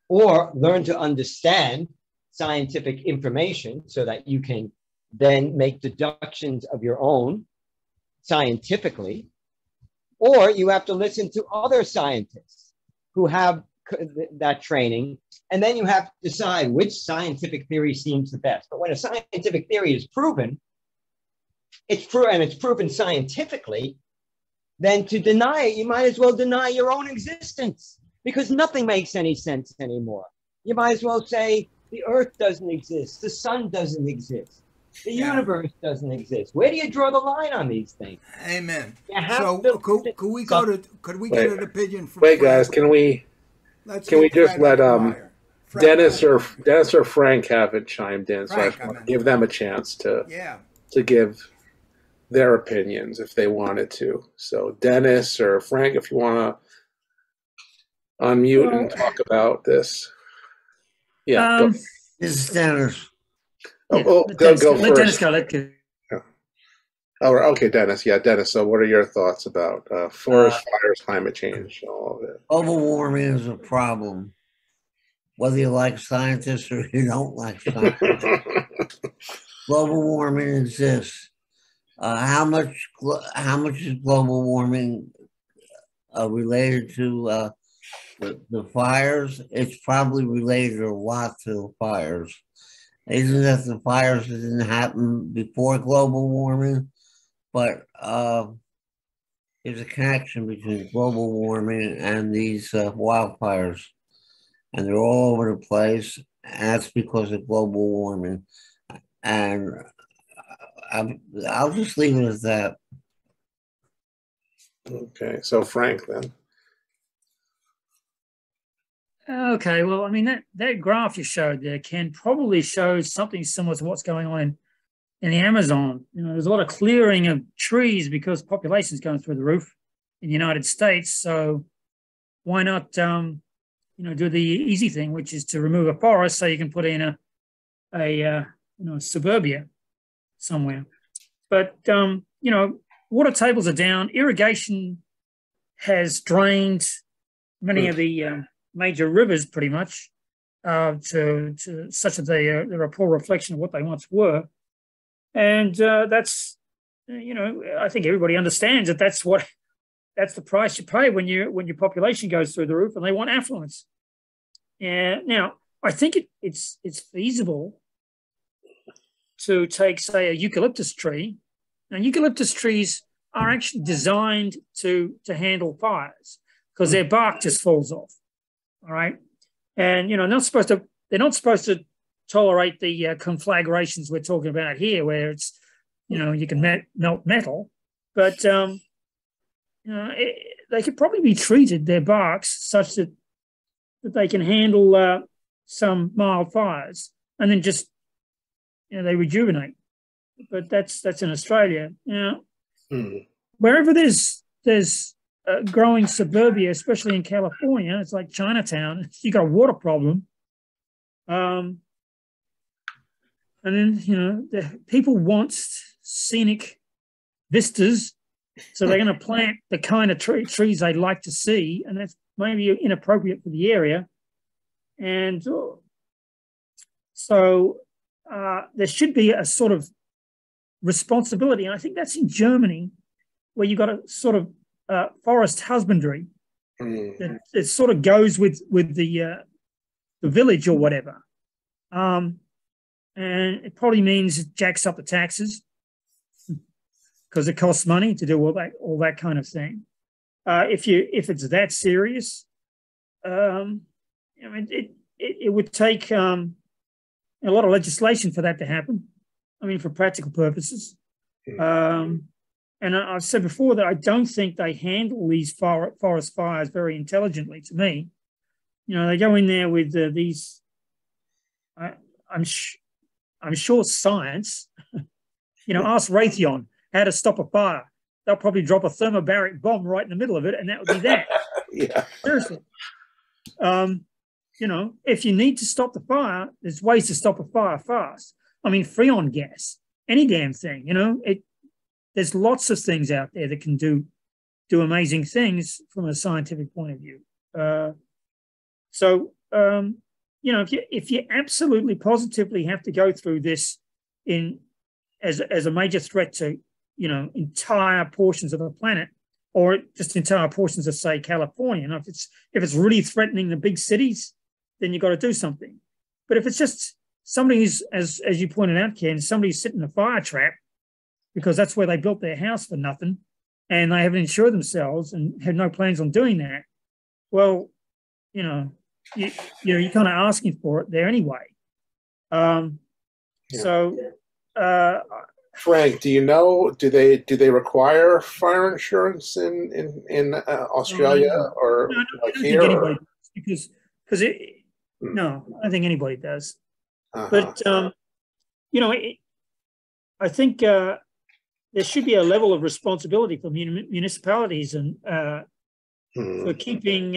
or learn to understand scientific information so that you can then make deductions of your own scientifically, or you have to listen to other scientists who have that training, and then you have to decide which scientific theory seems the best. But when a scientific theory is proven, it's proven scientifically, then to deny it, you might as well deny your own existence because nothing makes any sense anymore. You might as well say the earth doesn't exist, the sun doesn't exist, the universe doesn't exist. Where do you draw the line on these things? Amen. So could we get an opinion from Wait, guys, can we just let Dennis or Frank have it chimed in? So I just want to give them a chance to give their opinions if they wanted to. So Dennis or Frank, if you want to unmute and talk about this. Yeah, go. This is Dennis. Go first. Let Dennis go. Oh, okay, Dennis. Yeah, Dennis. So what are your thoughts about forest fires, climate change, all of it? Global warming is a problem, whether you like scientists or you don't like scientists. Global warming exists. How much is global warming related to the fires? It's probably related a lot to the fires. Isn't that the fires didn't happen before global warming? But there's a connection between global warming and these wildfires. And they're all over the place. that's because of global warming. And I'll just leave it at that. Okay, so Frank then. Okay, well, I mean, that graph you showed there, Ken, probably shows something similar to what's going on in the Amazon. You know, there's a lot of clearing of trees because population is going through the roof in the United States. So why not, do the easy thing, which is to remove a forest so you can put in a suburbia somewhere. But, water tables are down. Irrigation has drained many of the major rivers pretty much to such that they're a poor reflection of what they once were. And that's, I think everybody understands that that's the price you pay when your population goes through the roof and they want affluence. And now I think it's feasible to take, say, a eucalyptus tree. Now, eucalyptus trees are actually designed to handle fires because their bark just falls off. All right, and they're not supposed to tolerate the conflagrations we're talking about here, where it's you can melt metal, but they could probably be treated, their barks, such that they can handle some mild fires, and then just they rejuvenate. But that's in Australia. Wherever there's growing suburbia, especially in California, it's like Chinatown. You got a water problem, and then the people want scenic vistas, so they're going to plant the kind of trees they like to see, and that's maybe inappropriate for the area. And so there should be a sort of responsibility, and I think that's in Germany, where you've got a sort of forest husbandry that sort of goes with the village or whatever, and it probably means it jacks up the taxes because it costs money to do all that kind of thing. If it's that serious, it would take a lot of legislation for that to happen. I mean, for practical purposes. And I've said before that I don't think they handle these forest fires very intelligently, to me. They go in there with these, I'm sure science, ask Raytheon how to stop a fire. They'll probably drop a thermobaric bomb right in the middle of it, and that would be that. Yeah. Seriously. If you need to stop the fire, there's ways to stop a fire fast. I mean, freon gas, any damn thing, there's lots of things out there that can do amazing things from a scientific point of view. If you absolutely positively have to go through this as a major threat to, entire portions of the planet, or just entire portions of, say, California, if it's really threatening the big cities, then you've got to do something. But if it's just somebody who's, as you pointed out, Ken, somebody's sitting in a fire trap because that's where they built their house for nothing, and they haven't insured themselves and have no plans on doing that. Well, you're kind of asking for it there anyway. Frank, do you know? Do they require fire insurance in Australia or like here? Because no, I don't think anybody does. But I think there should be a level of responsibility for municipalities and for keeping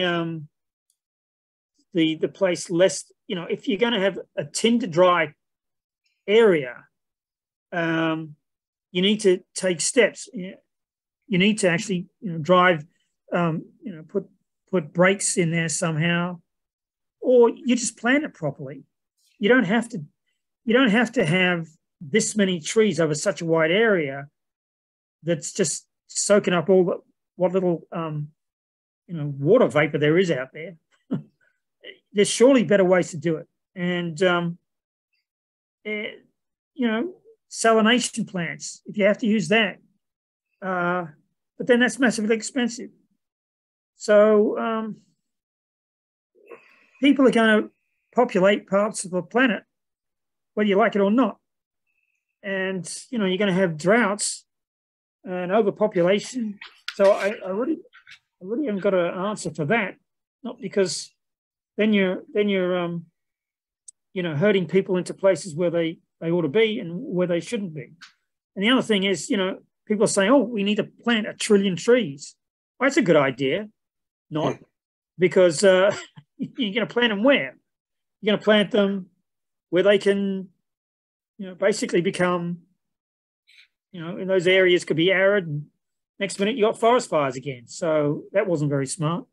the place less. If you're going to have a tinder dry area, you need to take steps. You need to actually drive, put brakes in there somehow, or you just plant it properly. You don't have to have this many trees over such a wide area that's just soaking up all what little water vapor there is out there. There's surely better ways to do it, and salination plants, if you have to use that, but then that's massively expensive. So people are going to populate parts of the planet, whether you like it or not. And, you know, you're going to have droughts and overpopulation. So I really haven't got an answer for that. Not because then you're you know, herding people into places where they ought to be and where they shouldn't be. And the other thing is, you know, people are saying, oh, we need to plant 1 trillion trees. Well, that's a good idea. Not because you're going to plant them where? You're going to plant them where they can, you know, basically become, you know, in those areas could be arid, and next minute you got forest fires again. So that wasn't very smart.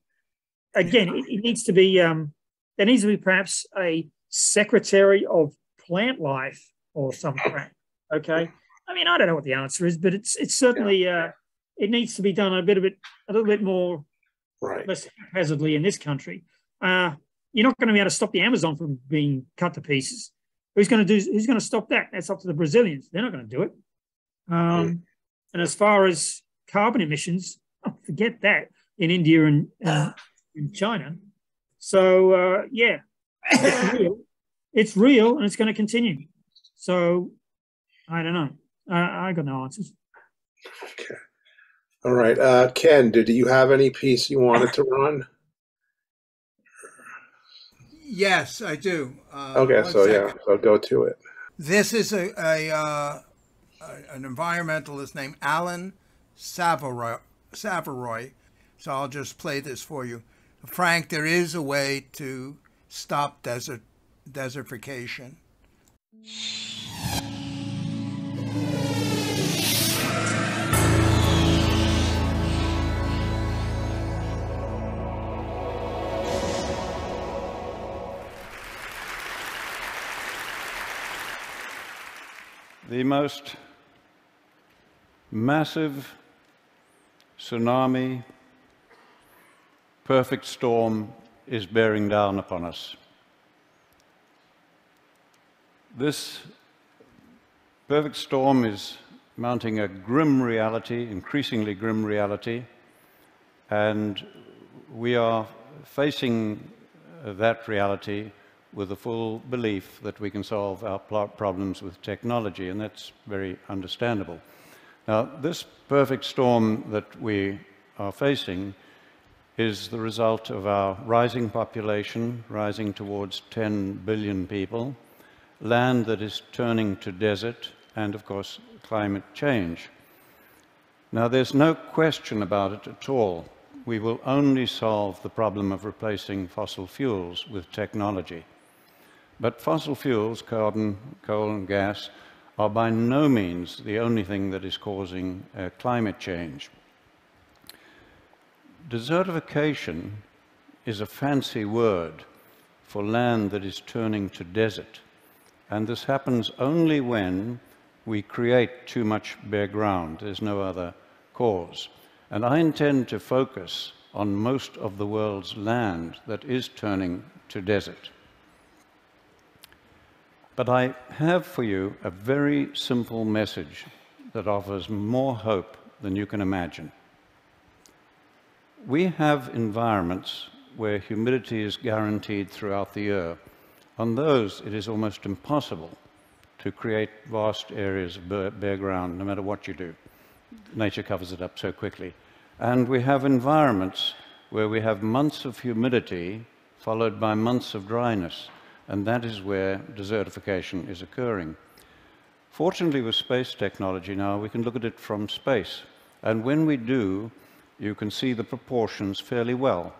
Again, it needs to be, there needs to be perhaps a secretary of plant life or something. Okay. I mean, I don't know what the answer is, but it's certainly, it needs to be done a little bit more, less haphazardly in this country. You're not going to be able to stop the Amazon from being cut to pieces. Who's going to stop that? That's up to the Brazilians. They're not going to do it. And as far as carbon emissions, forget that in India and in China. So yeah, it's real, and it's going to continue. So I don't know. I got no answers. Okay. All right, Ken, do you have any piece you wanted to run? Yes, I do. Okay, so yeah, so go to it. This is an environmentalist named Alan Savaroy. So I'll just play this for you. Frank, there is a way to stop desertification. The most massive tsunami, perfect storm is bearing down upon us. This perfect storm is mounting a grim reality, increasingly grim reality, and we are facing that reality with the full belief that we can solve our problems with technology, and that's very understandable. Now, this perfect storm that we are facing is the result of our rising population, rising towards 10 billion people, land that is turning to desert, and of course, climate change. Now, there's no question about it at all. We will only solve the problem of replacing fossil fuels with technology. But fossil fuels, carbon, coal, and gas, are by no means the only thing that is causing climate change. Desertification is a fancy word for land that is turning to desert. And this happens only when we create too much bare ground. There's no other cause. And I intend to focus on most of the world's land that is turning to desert. But I have for you a very simple message that offers more hope than you can imagine. We have environments where humidity is guaranteed throughout the year. On those, it is almost impossible to create vast areas of bare ground, no matter what you do. Nature covers it up so quickly. And we have environments where we have months of humidity followed by months of dryness. And that is where desertification is occurring. Fortunately, with space technology now, we can look at it from space. And when we do, you can see the proportions fairly well.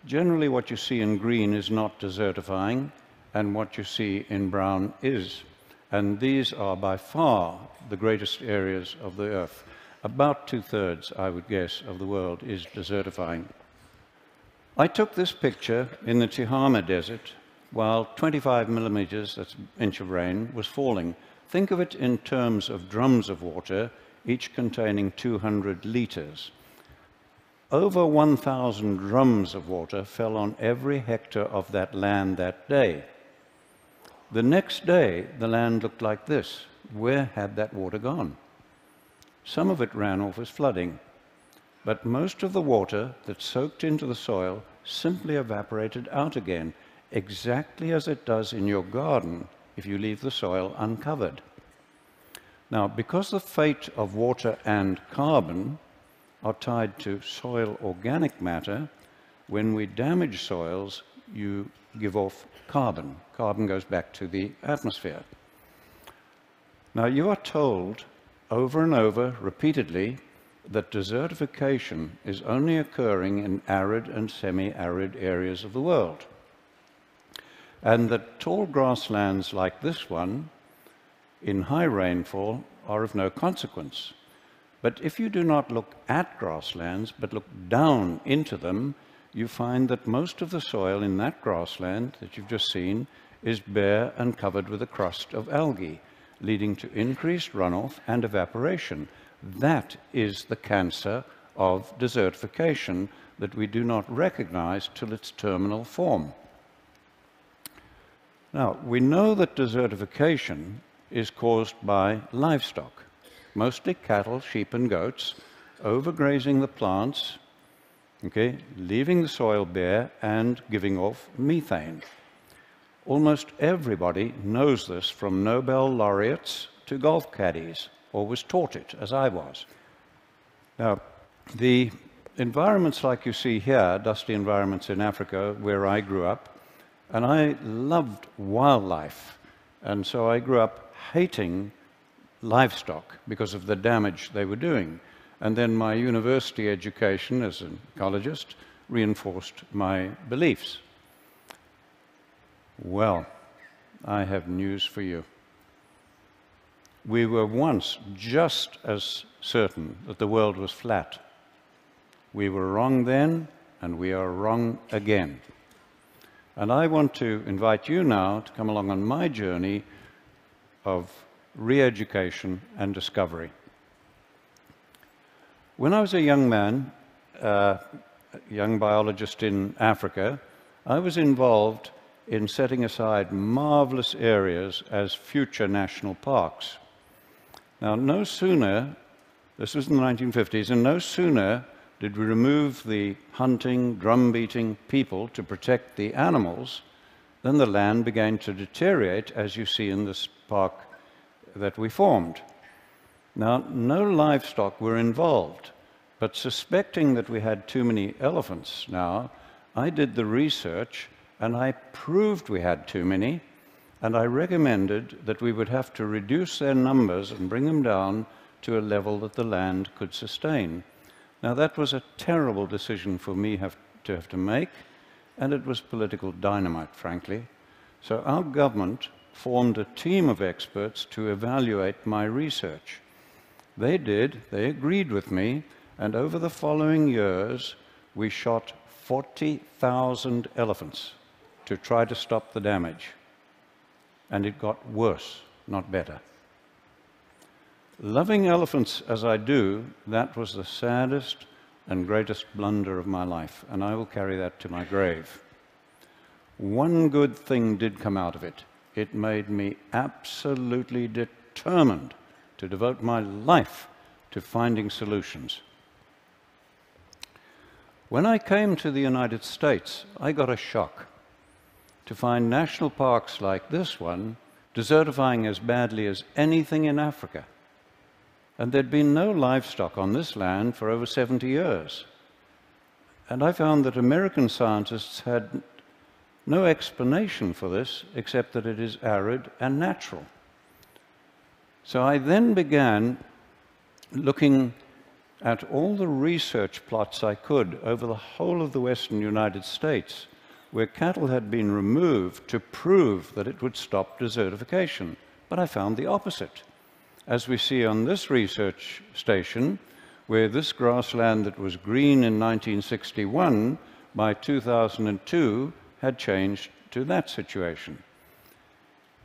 Generally, what you see in green is not desertifying, and what you see in brown is. And these are by far the greatest areas of the Earth. About 2/3, I would guess, of the world is desertifying. I took this picture in the Tihama Desert while 25 millimeters, that's an inch of rain, was falling. Think of it in terms of drums of water, each containing 200 liters. Over 1,000 drums of water fell on every hectare of that land that day. The next day, the land looked like this. Where had that water gone? Some of it ran off as flooding, but most of the water that soaked into the soil simply evaporated out again. exactly as it does in your garden if you leave the soil uncovered. Now, because the fate of water and carbon are tied to soil organic matter, when we damage soils, you give off carbon. Carbon goes back to the atmosphere. Now, you are told over and over, repeatedly, that desertification is only occurring in arid and semi-arid areas of the world, and that tall grasslands like this one, in high rainfall, are of no consequence. But if you do not look at grasslands, but look down into them, you find that most of the soil in that grassland that you've just seen is bare and covered with a crust of algae, leading to increased runoff and evaporation. That is the cancer of desertification that we do not recognize till its terminal form. Now, we know that desertification is caused by livestock, mostly cattle, sheep, and goats, overgrazing the plants, okay, leaving the soil bare and giving off methane. Almost everybody knows this, from Nobel laureates to golf caddies, or was taught it, as I was. Now, the environments like you see here, dusty environments in Africa, where I grew up, and I loved wildlife, and so I grew up hating livestock because of the damage they were doing. And then my university education as an ecologist reinforced my beliefs. Well, I have news for you. We were once just as certain that the world was flat. We were wrong then, and we are wrong again. And I want to invite you now to come along on my journey of re-education and discovery. When I was a young man, a young biologist in Africa, I was involved in setting aside marvelous areas as future national parks. Now, no sooner, this was in the 1950s, and no sooner did we remove the hunting, drum-beating people to protect the animals, then the land began to deteriorate, as you see in this park that we formed. Now, no livestock were involved, but suspecting that we had too many elephants now, I did the research and I proved we had too many, and I recommended that we would have to reduce their numbers and bring them down to a level that the land could sustain. Now, that was a terrible decision for me to have to make, and it was political dynamite, frankly. So our government formed a team of experts to evaluate my research. They agreed with me, and over the following years, we shot 40,000 elephants to try to stop the damage. And it got worse, not better. Loving elephants as I do, that was the saddest and greatest blunder of my life, and I will carry that to my grave. One good thing did come out of it. It made me absolutely determined to devote my life to finding solutions. When I came to the United States, I got a shock to find national parks like this one desertifying as badly as anything in Africa. And there'd been no livestock on this land for over 70 years. And I found that American scientists had no explanation for this except that it is arid and natural. So I then began looking at all the research plots I could over the whole of the western United States where cattle had been removed to prove that it would stop desertification. But I found the opposite. As we see on this research station, where this grassland that was green in 1961, by 2002, had changed to that situation.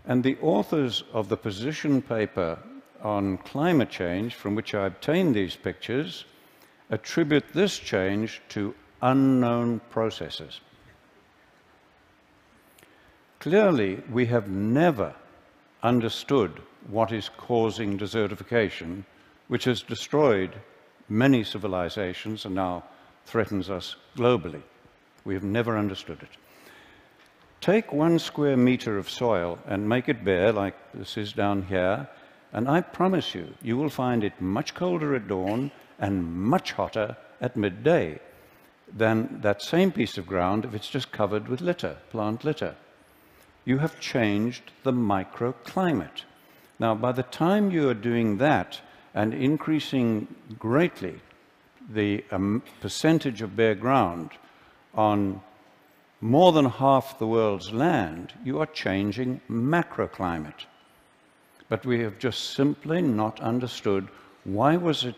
And the authors of the position paper on climate change, from which I obtained these pictures, attribute this change to unknown processes. Clearly, we have never understood what is causing desertification, which has destroyed many civilizations and now threatens us globally. We have never understood it. take 1 square meter of soil and make it bare, like this is down here, and I promise you, you will find it much colder at dawn and much hotter at midday than that same piece of ground if it's just covered with litter, plant litter. You have changed the microclimate. Now, by the time you are doing that and increasing greatly the percentage of bare ground on more than half the world's land, you are changing macroclimate. But we have just simply not understood why was it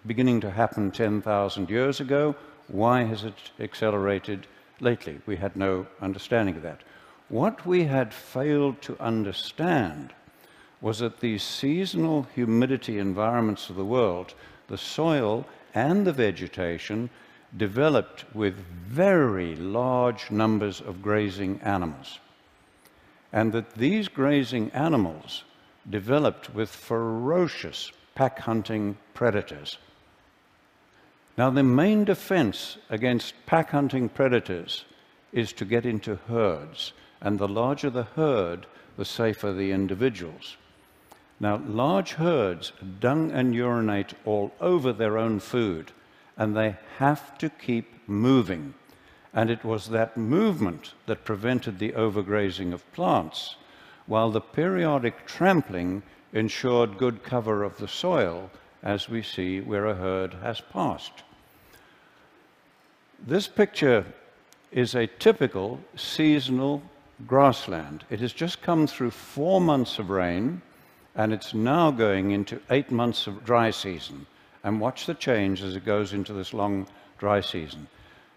beginning to happen 10,000 years ago? Why has it accelerated lately? We had no understanding of that. What we had failed to understand was that these seasonal humidity environments of the world, the soil and the vegetation, developed with very large numbers of grazing animals. And that these grazing animals developed with ferocious pack-hunting predators. Now, the main defense against pack-hunting predators is to get into herds, and the larger the herd, the safer the individuals. Now, large herds dung and urinate all over their own food, and they have to keep moving. And it was that movement that prevented the overgrazing of plants, while the periodic trampling ensured good cover of the soil, as we see where a herd has passed. This picture is a typical seasonal grassland. It has just come through 4 months of rain, and it's now going into 8 months of dry season. And watch the change as it goes into this long dry season.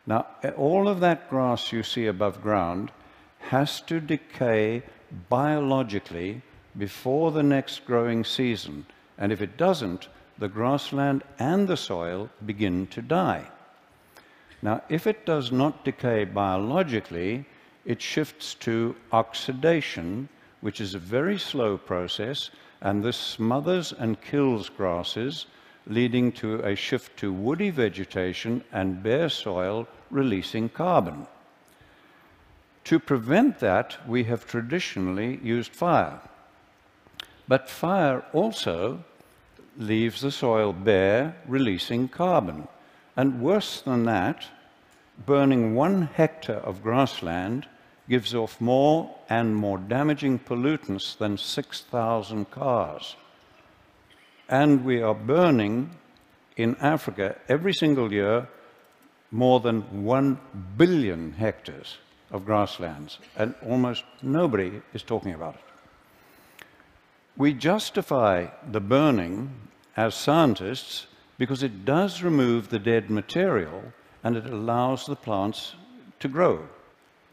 Now, all of that grass you see above ground has to decay biologically before the next growing season. And if it doesn't, the grassland and the soil begin to die. Now, if it does not decay biologically, it shifts to oxidation, which is a very slow process, and this smothers and kills grasses, leading to a shift to woody vegetation and bare soil releasing carbon. To prevent that, we have traditionally used fire. But fire also leaves the soil bare, releasing carbon. And worse than that, burning 1 hectare of grassland gives off more and more damaging pollutants than 6,000 cars. And we are burning in Africa every single year more than 1 billion hectares of grasslands, and almost nobody is talking about it. We justify the burning as scientists because it does remove the dead material and it allows the plants to grow.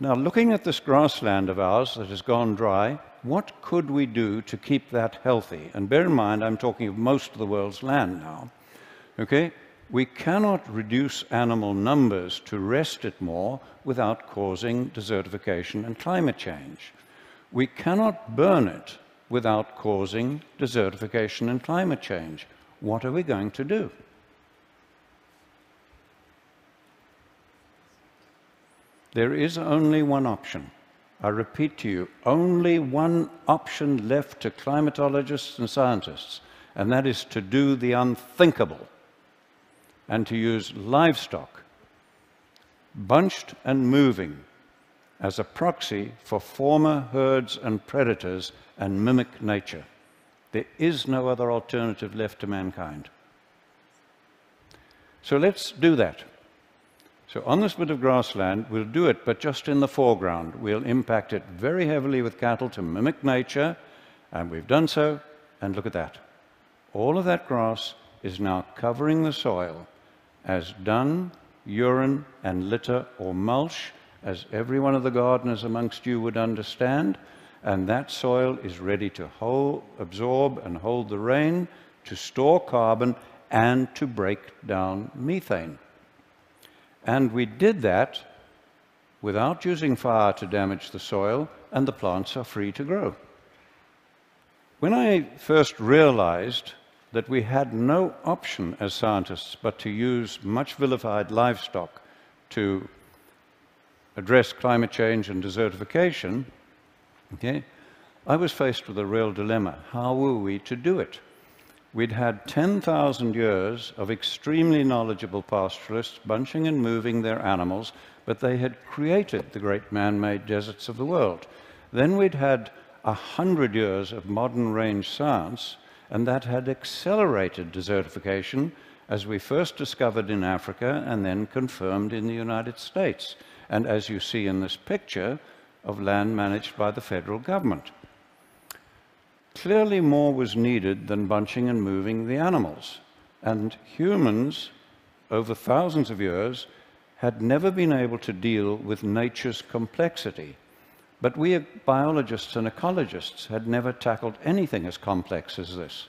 Now, looking at this grassland of ours that has gone dry, what could we do to keep that healthy? And bear in mind, I'm talking of most of the world's land now. Okay? We cannot reduce animal numbers to rest it more without causing desertification and climate change. We cannot burn it without causing desertification and climate change. What are we going to do? There is only one option. I repeat to you, only one option left to climatologists and scientists, and that is to do the unthinkable and to use livestock, bunched and moving, as a proxy for former herds and predators and mimic nature. There is no other alternative left to mankind. So let's do that. So on this bit of grassland, we'll do it, but just in the foreground. We'll impact it very heavily with cattle to mimic nature, and we've done so, and look at that. All of that grass is now covering the soil as dung, urine, and litter or mulch, as every one of the gardeners amongst you would understand, and that soil is ready to absorb and hold the rain, to store carbon, and to break down methane. And we did that without using fire to damage the soil, and the plants are free to grow. When I first realized that we had no option as scientists but to use much vilified livestock to address climate change and desertification, okay, I was faced with a real dilemma. How were we to do it? We'd had 10,000 years of extremely knowledgeable pastoralists bunching and moving their animals, but they had created the great man-made deserts of the world. Then we'd had 100 years of modern range science, and that had accelerated desertification, as we first discovered in Africa and then confirmed in the United States, and as you see in this picture, of land managed by the federal government. Clearly more was needed than bunching and moving the animals, and humans, over thousands of years, had never been able to deal with nature's complexity. But we biologists and ecologists had never tackled anything as complex as this.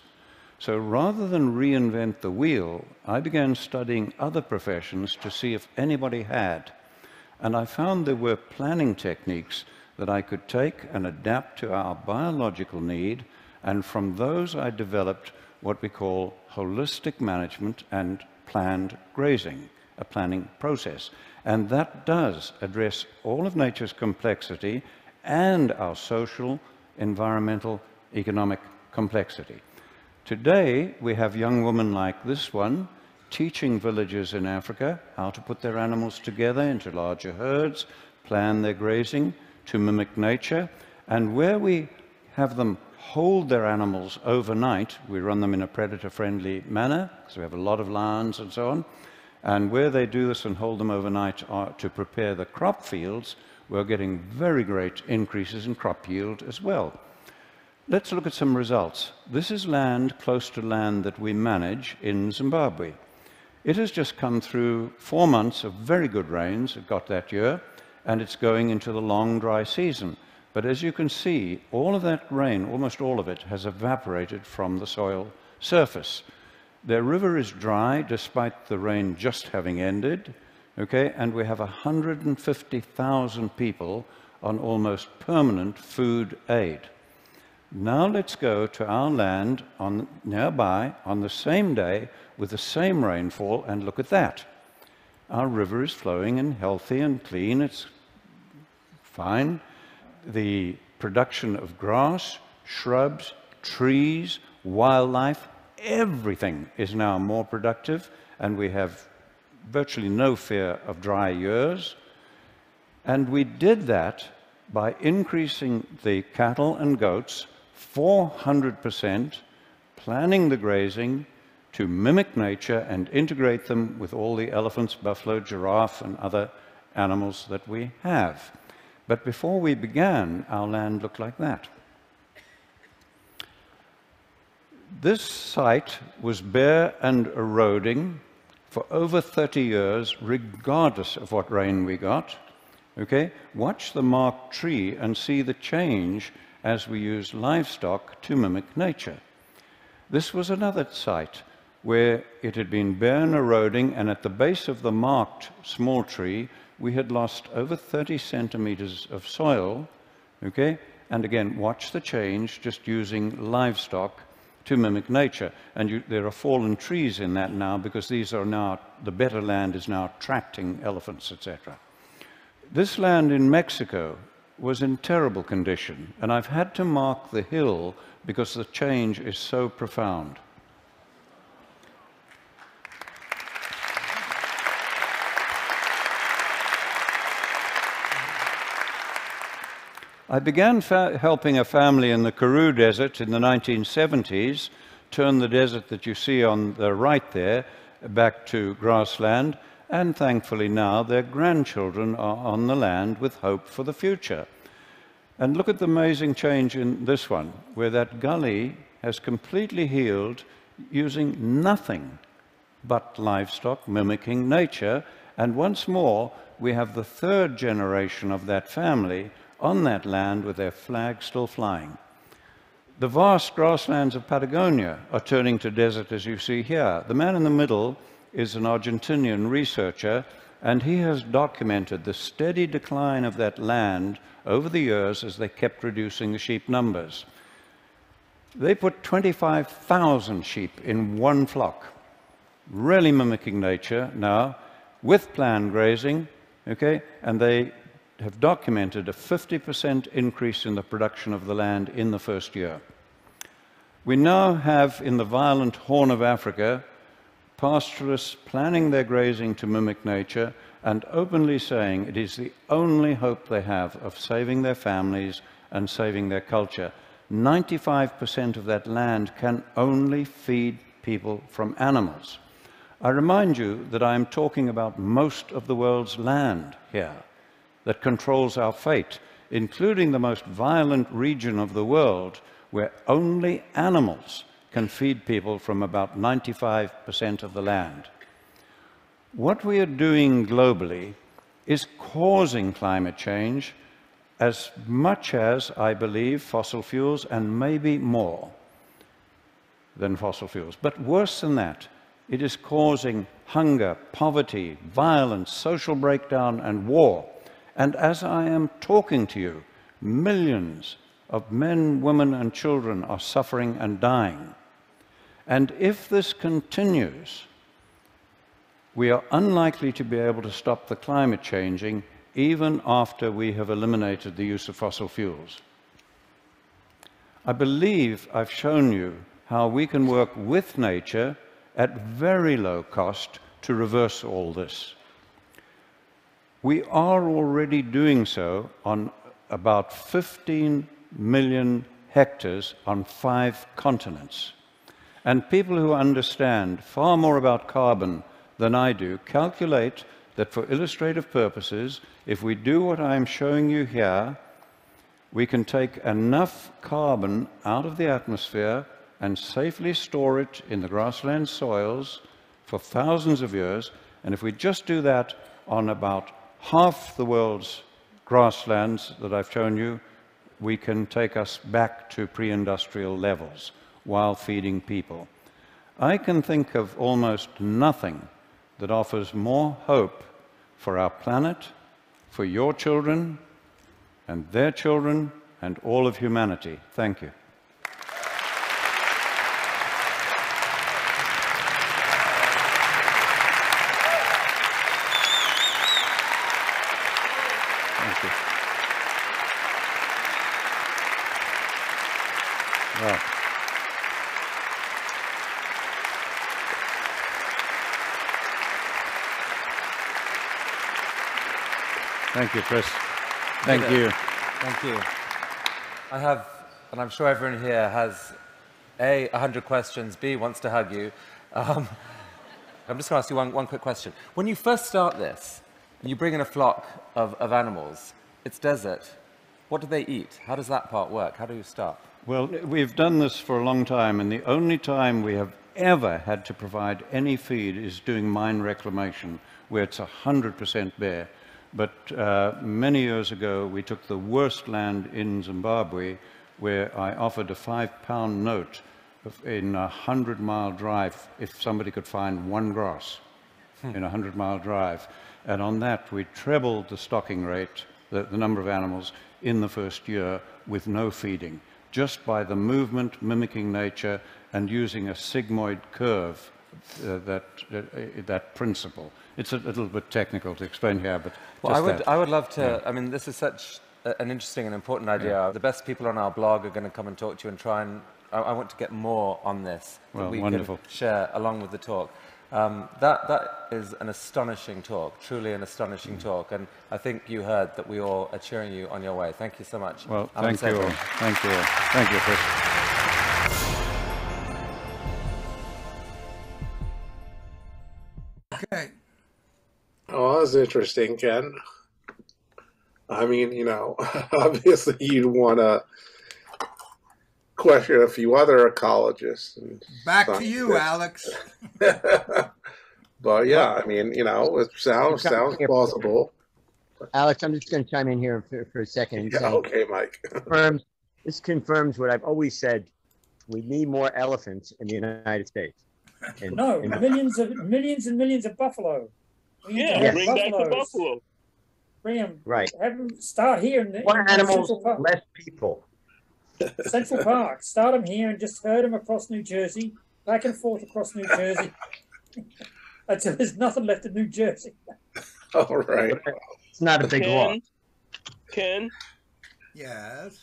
So rather than reinvent the wheel, I began studying other professions to see if anybody had. And I found there were planning techniques that I could take and adapt to our biological need, and from those I developed what we call holistic management and planned grazing, a planning process. And that does address all of nature's complexity and our social, environmental, economic complexity. Today, we have young women like this one teaching villagers in Africa how to put their animals together into larger herds, plan their grazing to mimic nature, and where we have them hold their animals overnight, we run them in a predator-friendly manner, because we have a lot of lions and so on, and where they do this and hold them overnight to prepare the crop fields, we're getting very great increases in crop yield as well. Let's look at some results. This is land close to land that we manage in Zimbabwe. It has just come through 4 months of very good rains, it got that year, and it's going into the long dry season. But as you can see, all of that rain, almost all of it, has evaporated from the soil surface. Their river is dry despite the rain just having ended, okay, and we have 150,000 people on almost permanent food aid. Now let's go to our land nearby on the same day with the same rainfall and look at that. Our river is flowing and healthy and clean, it's fine. The production of grass, shrubs, trees, wildlife, everything is now more productive, and we have virtually no fear of dry years. And we did that by increasing the cattle and goats 400%, planning the grazing to mimic nature and integrate them with all the elephants, buffalo, giraffe, and other animals that we have. But before we began, our land looked like that. This site was bare and eroding for over 30 years, regardless of what rain we got. Okay? Watch the marked tree and see the change as we use livestock to mimic nature. This was another site where it had been bare and eroding, and at the base of the marked small tree, we had lost over 30 centimeters of soil, okay? And again, watch the change just using livestock to mimic nature. And there are fallen trees in that now because these are now, the better land is now attracting elephants, etc. This land in Mexico was in terrible condition, and I've had to mark the hill because the change is so profound. I began helping a family in the Karoo Desert in the 1970s, turn the desert that you see on the right there back to grassland, and thankfully now their grandchildren are on the land with hope for the future. And look at the amazing change in this one, where that gully has completely healed using nothing but livestock mimicking nature, and once more we have the third generation of that family on that land with their flag still flying. The vast grasslands of Patagonia are turning to desert, as you see here. The man in the middle is an Argentinian researcher, and he has documented the steady decline of that land over the years as they kept reducing the sheep numbers. They put 25,000 sheep in one flock, really mimicking nature now, with planned grazing, okay? And they have documented a 50% increase in the production of the land in the first year. We now have in the violent Horn of Africa pastoralists planning their grazing to mimic nature and openly saying it is the only hope they have of saving their families and saving their culture. 95% of that land can only feed people from animals. I remind you that I am talking about most of the world's land here that controls our fate, including the most violent region of the world where only animals can feed people from about 95% of the land. What we are doing globally is causing climate change as much as, I believe, fossil fuels, and maybe more than fossil fuels. But worse than that, it is causing hunger, poverty, violence, social breakdown, and war. And as I am talking to you, millions of men, women, and children are suffering and dying. And if this continues, we are unlikely to be able to stop the climate changing even after we have eliminated the use of fossil fuels. I believe I've shown you how we can work with nature at very low cost to reverse all this. We are already doing so on about 15 million hectares on 5 continents. And people who understand far more about carbon than I do calculate that for illustrative purposes, if we do what I'm showing you here, we can take enough carbon out of the atmosphere and safely store it in the grassland soils for thousands of years. And if we just do that on about half the world's grasslands that I've shown you, we can take us back to pre-industrial levels while feeding people. I can think of almost nothing that offers more hope for our planet, for your children, and their children, and all of humanity. Thank you. Thank you. Well. Thank you, Chris. Thank you. Thank you. I have, and I'm sure everyone here has, A, 100 questions, B, wants to hug you. I'm just going to ask you one quick question. When you first start this, and you bring in a flock of animals, it's desert. What do they eat? How does that part work? How do you start? Well, we've done this for a long time, and the only time we have ever had to provide any feed is doing mine reclamation, where it's 100% bare. But many years ago, we took the worst land in Zimbabwe, where I offered a £5 note in a 100-mile drive if somebody could find one grass in a 100-mile drive. And on that, we trebled the stocking rate, the number of animals, in the first year with no feeding, just by the movement, mimicking nature, and using a sigmoid curve, that principle. It's a little bit technical to explain here, but well, I would love to. Yeah. I mean, this is such an interesting and important idea. Yeah. The best people on our blog are going to come and talk to you and try and. I want to get more on this that we can share along with the talk. That is an astonishing talk, truly an astonishing talk, and I think you heard that we all are cheering you on your way. Thank you so much. Well, thank you all. Thank you. Thank you, Chris. Okay. Oh, that was interesting, Ken. I mean, you know, obviously you'd want to question a few other ecologists. And back to you, Alex. But yeah, I mean, you know, it sounds plausible. Alex, I'm just going to chime in here for a second. Yeah, okay, Mike. This confirms what I've always said. We need more elephants in the United States. Millions and millions of buffalo. Bring back the buffalo. Bring them. Right. Have them start here in more animals, less people. Central Park. Start them here and just herd them across New Jersey, back and forth across New Jersey, until there's nothing left in New Jersey. All right. It's not a big law. Ken? Yes.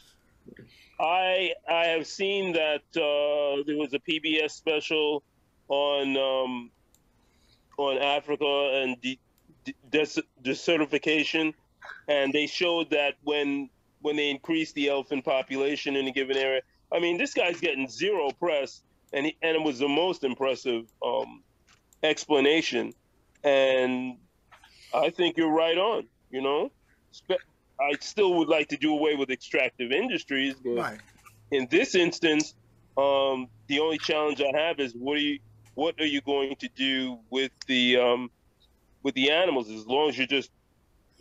I have seen that there was a PBS special on Africa and desertification, and they showed that when they increased the elephant population in a given area, I mean, this guy's getting zero press, and it was the most impressive explanation, and I think you're right on. You know, I still would like to do away with extractive industries, but Right. in this instance, the only challenge I have is what are you going to do with the animals as long as you're just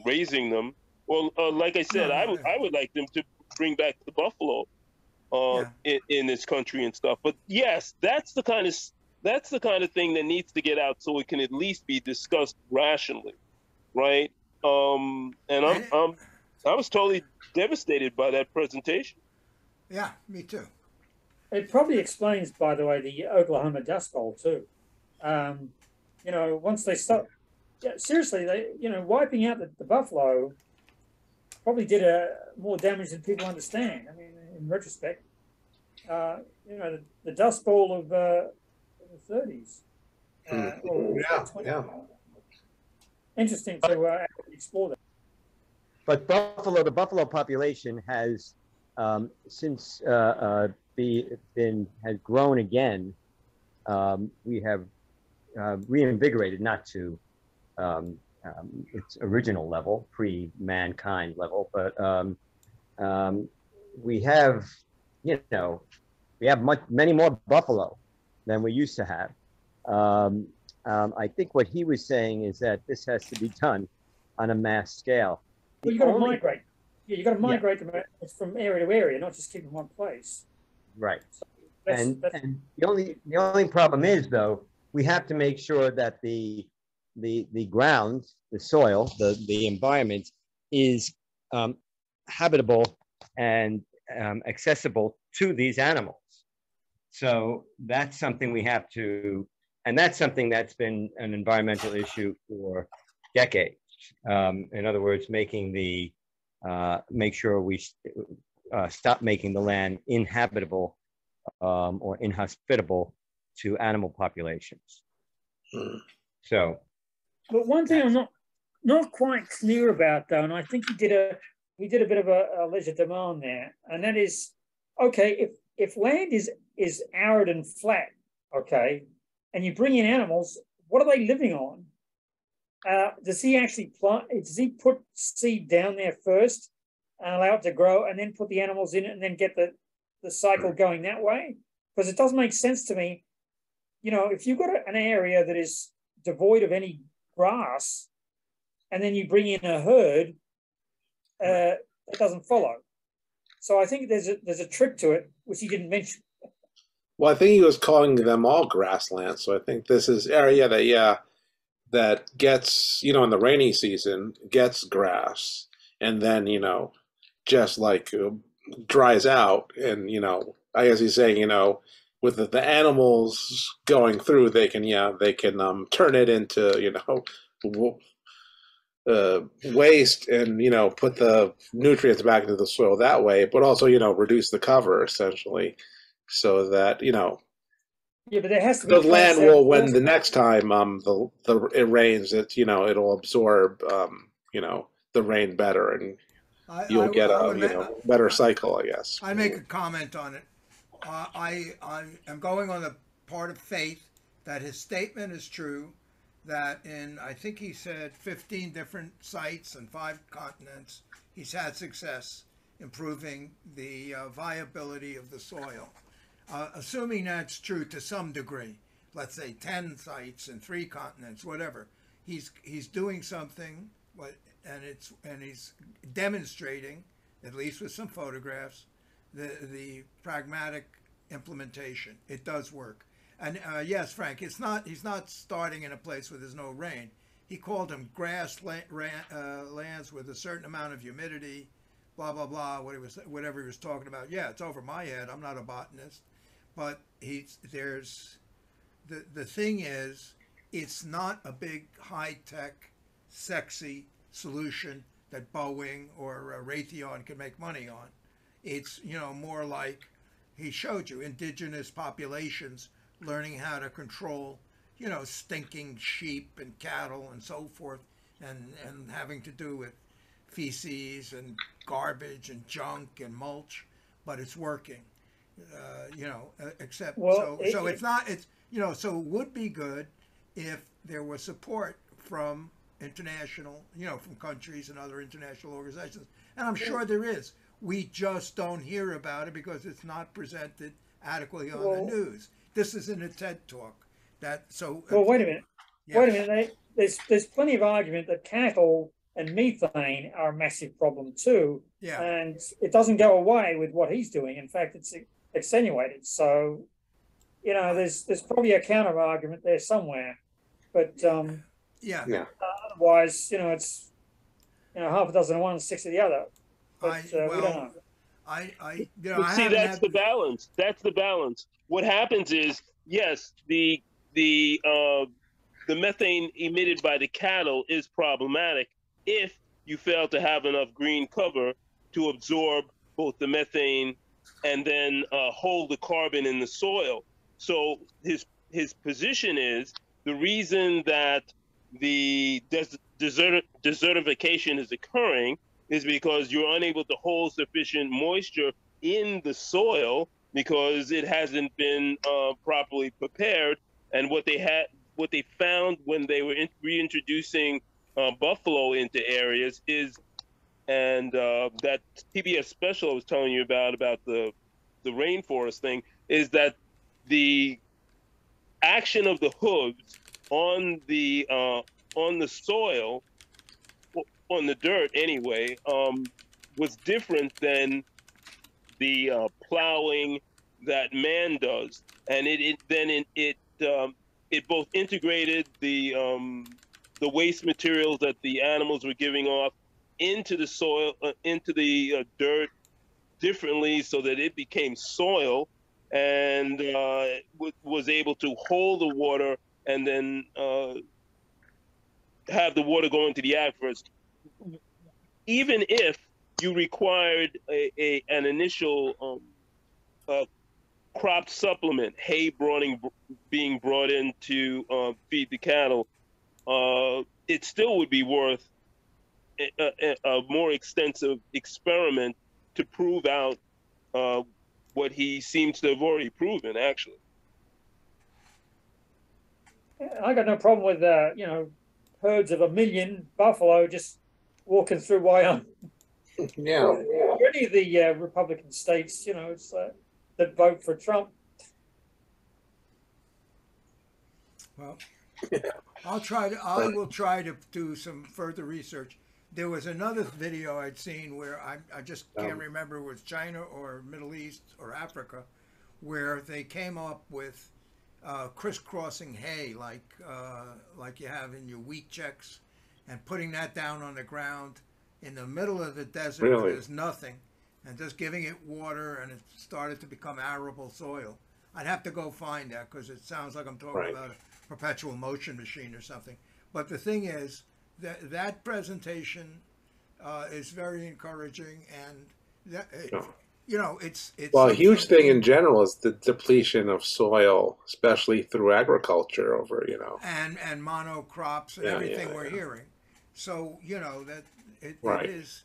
raising them? Well, like I said, I would like them to bring back the buffalo in this country and stuff. But yes, that's the kind of thing that needs to get out so it can at least be discussed rationally, right? And I was totally devastated by that presentation. Yeah, me too. It probably explains, by the way, the Oklahoma Dust Bowl too. You know, once they stop, seriously, wiping out the buffalo probably did more damage than people understand. I mean, in retrospect, the Dust Bowl of the 30s. Yeah. Interesting to explore that. But the buffalo population has since has grown again. We have reinvigorated, not to its original level, pre-mankind level, but we have, many more buffalo than we used to have. I think what he was saying is that this has to be done on a mass scale. Well, you got to migrate. Yeah, you got to migrate them from area to area, not just keep them in one place. Right. So and the only problem is, though, we have to make sure that the ground, the soil, the environment is habitable and accessible to these animals. So that's something we have to, and that's something that's been an environmental issue for decades. In other words, make sure we stop making the land inhabitable or inhospitable to animal populations. So, but one thing I'm not quite clear about, though, and I think we did a bit of a legerdemain there, and that is, okay, if land is arid and flat, okay, and you bring in animals, what are they living on? Does he actually does he put seed down there first and allow it to grow, and then put the animals in it, and then get the cycle going that way? Because it doesn't make sense to me. If you've got an area that is devoid of any grass, and then you bring in a herd, it doesn't follow. So I think there's a trick to it, which he didn't mention. Well, I think he was calling them all grasslands. So I think this is area that gets, in the rainy season, gets grass, and then, just like dries out. And, I guess he's saying, with the animals going through, they can turn it into, waste and, put the nutrients back into the soil that way, but also, reduce the cover essentially, so that, yeah, but there has to be the land will, when the next time it rains, it'll absorb the rain better, and you'll get a better cycle, I guess. I make a comment on it. I am going on the part of faith that his statement is true, that in, I think he said 15 different sites and 5 continents, he's had success improving the viability of the soil. Assuming that's true to some degree, let's say 10 sites and 3 continents, whatever, he's doing something, and he's demonstrating, at least with some photographs, the pragmatic implementation. It does work. And yes, Frank, he's not starting in a place where there's no rain. He called them lands with a certain amount of humidity, blah blah blah. Whatever he was talking about. Yeah, it's over my head. I'm not a botanist, but the thing is, it's not a big high tech, sexy solution that Boeing or Raytheon can make money on. It's, you know, more like he showed you, indigenous populations learning how to control, you know, stinking sheep and cattle and so forth, and having to do with feces and garbage and junk and mulch, but it's working. You know, except so it's not, it's, you know, so it would be good if there was support from international, you know, from countries and other international organizations, and I'm sure there is. We just don't hear about it because it's not presented adequately on the news. This isn't a TED talk. Well, wait a minute. Yeah. Wait a minute. There's plenty of argument that cattle and methane are a massive problem too. Yeah. And it doesn't go away with what he's doing. In fact, it's extenuated. So, you know, there's probably a counter argument there somewhere. But otherwise, you know, it's, you know, half a dozen of one, 6 of the other. But we don't know. You know, see, that's the balance. That's the balance. What happens is, yes, the methane emitted by the cattle is problematic if you fail to have enough green cover to absorb both the methane and then hold the carbon in the soil. So his position is the reason that the desertification is occurring is because you're unable to hold sufficient moisture in the soil because it hasn't been properly prepared. And what they found when they were reintroducing buffalo into areas is, and that PBS special I was telling you about the rainforest thing, is that the action of the hooves on the soil, on the dirt anyway, was different than the plowing that man does, and it both integrated the waste materials that the animals were giving off into the soil, into the dirt differently, so that it became soil and was able to hold the water and then have the water go into the aquifers. Even if you required an initial crop supplement, hay being brought in to feed the cattle, it still would be worth a more extensive experiment to prove out what he seems to have already proven, actually. I got no problem with you know, herds of 1 million buffalo just walking through Wyoming. Yeah. Or any of the Republican states, you know, it's that vote for Trump. Well, I will try to do some further research. There was another video I'd seen where I just can't remember if it was China or Middle East or Africa, where they came up with crisscrossing hay like you have in your wheat checks, and putting that down on the ground in the middle of the desert where there's nothing, and just giving it water, and it started to become arable soil. I'd have to go find that because it sounds like I'm talking about a perpetual motion machine or something. But the thing is that presentation is very encouraging, and you know, it's well, a huge thing in general is the depletion of soil, especially through agriculture over, you know, and monocrops and everything we're hearing. So, you know, that it is.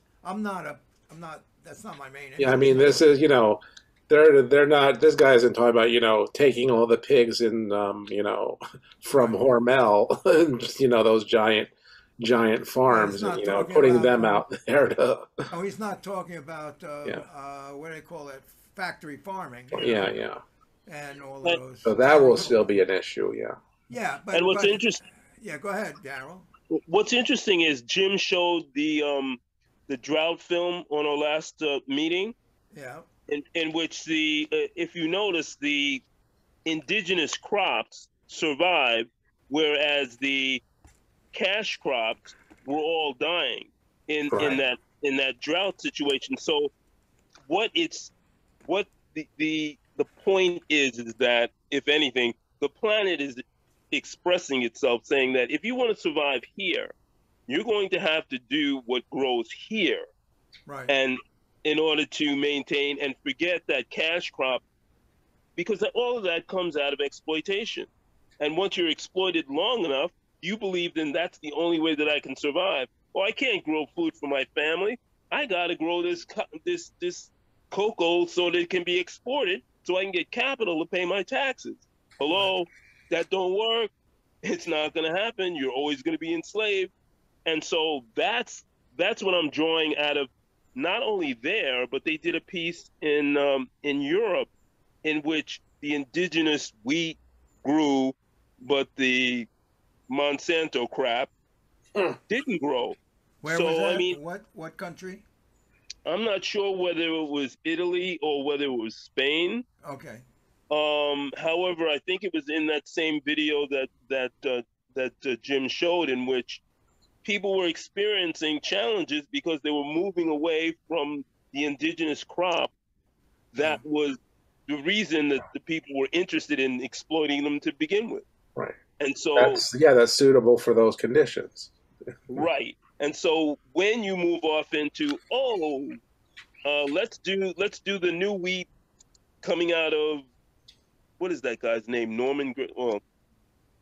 That's not my main interest. Yeah, I mean, this is, you know, they're not. This guy isn't talking about, you know, taking all the pigs in, you know, from Hormel, and, you know, those giant farms, and, you know, putting them out there to. Oh, he's not talking about what do they call it, factory farming. Yeah. And all of those. So that will still be an issue. Yeah. Yeah, and what's interesting? Yeah, go ahead, Daryl. What's interesting is Jim showed the drought film on our last meeting. Yeah. In which if you notice, the indigenous crops survived, whereas the cash crops were all dying in that drought situation. So what the point is that, if anything, the planet is expressing itself, saying that if you want to survive here, you're going to have to do what grows here. Right. And in order to maintain and forget that cash crop, because all of that comes out of exploitation. And once you're exploited long enough, you believe then that's the only way that I can survive. Well, I can't grow food for my family. I got to grow this cocoa so that it can be exported so I can get capital to pay my taxes. Hello, that don't work. It's not going to happen. You're always going to be enslaved. And so that's what I'm drawing out of not only there, but they did a piece in Europe in which the indigenous wheat grew, but the Monsanto crap didn't grow. Where was that? I mean, what country? I'm not sure whether it was Italy or whether it was Spain. Okay. However, I think it was in that same video that Jim showed, in which people were experiencing challenges because they were moving away from the indigenous crop. That was the reason that the people were interested in exploiting them to begin with. Right. And so that's suitable for those conditions. Right. And so when you move off into, let's do the new wheat coming out of, what is that guy's name? Norman. Well,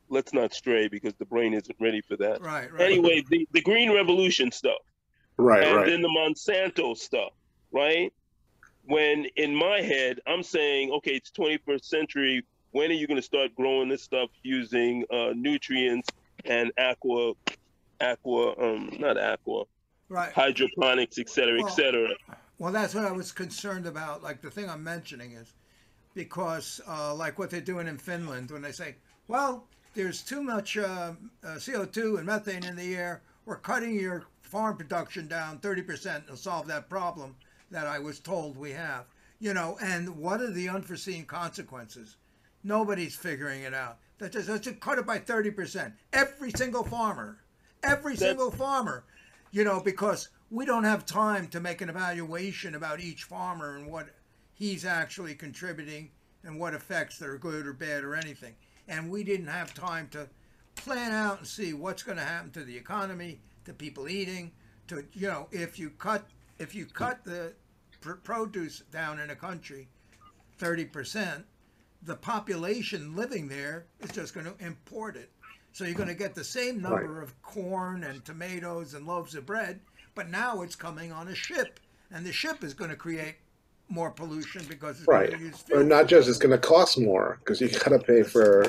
let's not stray because the brain isn't ready for that. Right. Anyway, the Green Revolution stuff. Right. And then the Monsanto stuff. Right. When in my head, I'm saying, okay, it's 21st century. When are you going to start growing this stuff using nutrients and hydroponics, et cetera, et cetera? Well, that's what I was concerned about. Like the thing I'm mentioning is because like what they're doing in Finland when they say, well, there's too much CO2 and methane in the air. We're cutting your farm production down 30% to solve that problem that I was told we have. You know, and what are the unforeseen consequences? Nobody's figuring it out. Let's just cut it by 30%. Every single farmer, you know, because we don't have time to make an evaluation about each farmer and what he's actually contributing and what effects that are good or bad or anything. And we didn't have time to plan out and see what's going to happen to the economy, to people eating, to, you know, if you cut the produce down in a country 30%, the population living there is just going to import it. So you're going to get the same number of corn and tomatoes and loaves of bread, but now it's coming on a ship, and the ship is going to create more pollution because it's going to use fuel. Or not just, it's going to cost more because you got to pay for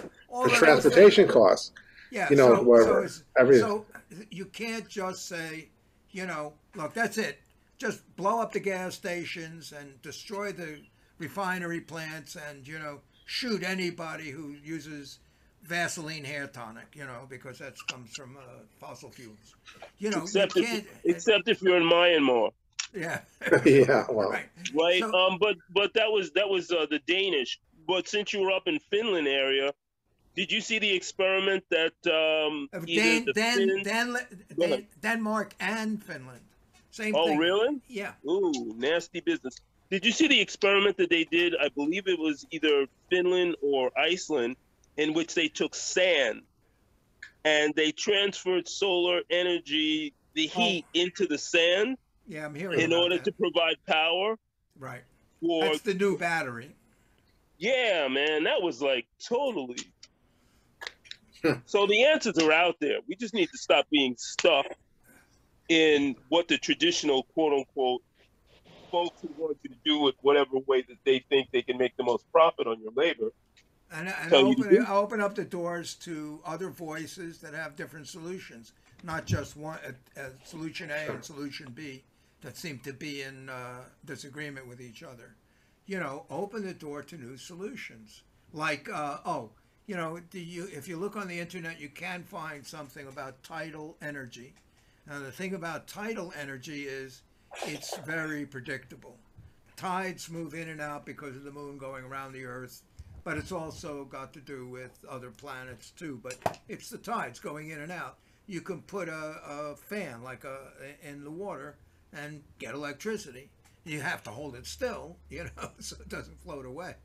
transportation costs. Yeah, you know, so you can't just say, you know, look, that's it. Just blow up the gas stations and destroy the refinery plants and, you know, shoot anybody who uses Vaseline hair tonic, you know, because that comes from fossil fuels. You know, except if you're in Myanmar. Yeah. Yeah. Well. Right. So, but that was the Danish. But since you were up in Finland area, did you see the experiment that Denmark and Finland? Same thing. Oh, really? Yeah. Ooh, nasty business. Did you see the experiment that they did? I believe it was either Finland or Iceland, in which they took sand and they transferred solar energy, the heat, into the sand. Yeah, I'm hearing in order to provide power. Right. That's the new battery. Yeah, man, that was like totally. So the answers are out there. We just need to stop being stuck in what the traditional quote unquote folks who want you to do it whatever way that they think they can make the most profit on your labor. And open up the doors to other voices that have different solutions, not just one solution A and solution B that seem to be in disagreement with each other. You know, open the door to new solutions. Like, you know, if you look on the internet, you can find something about tidal energy. Now, the thing about tidal energy is it's very predictable. Tides move in and out because of the moon going around the Earth. But it's also got to do with other planets too. But it's the tides going in and out. You can put a fan like in the water and get electricity. You have to hold it still, you know, so it doesn't float away.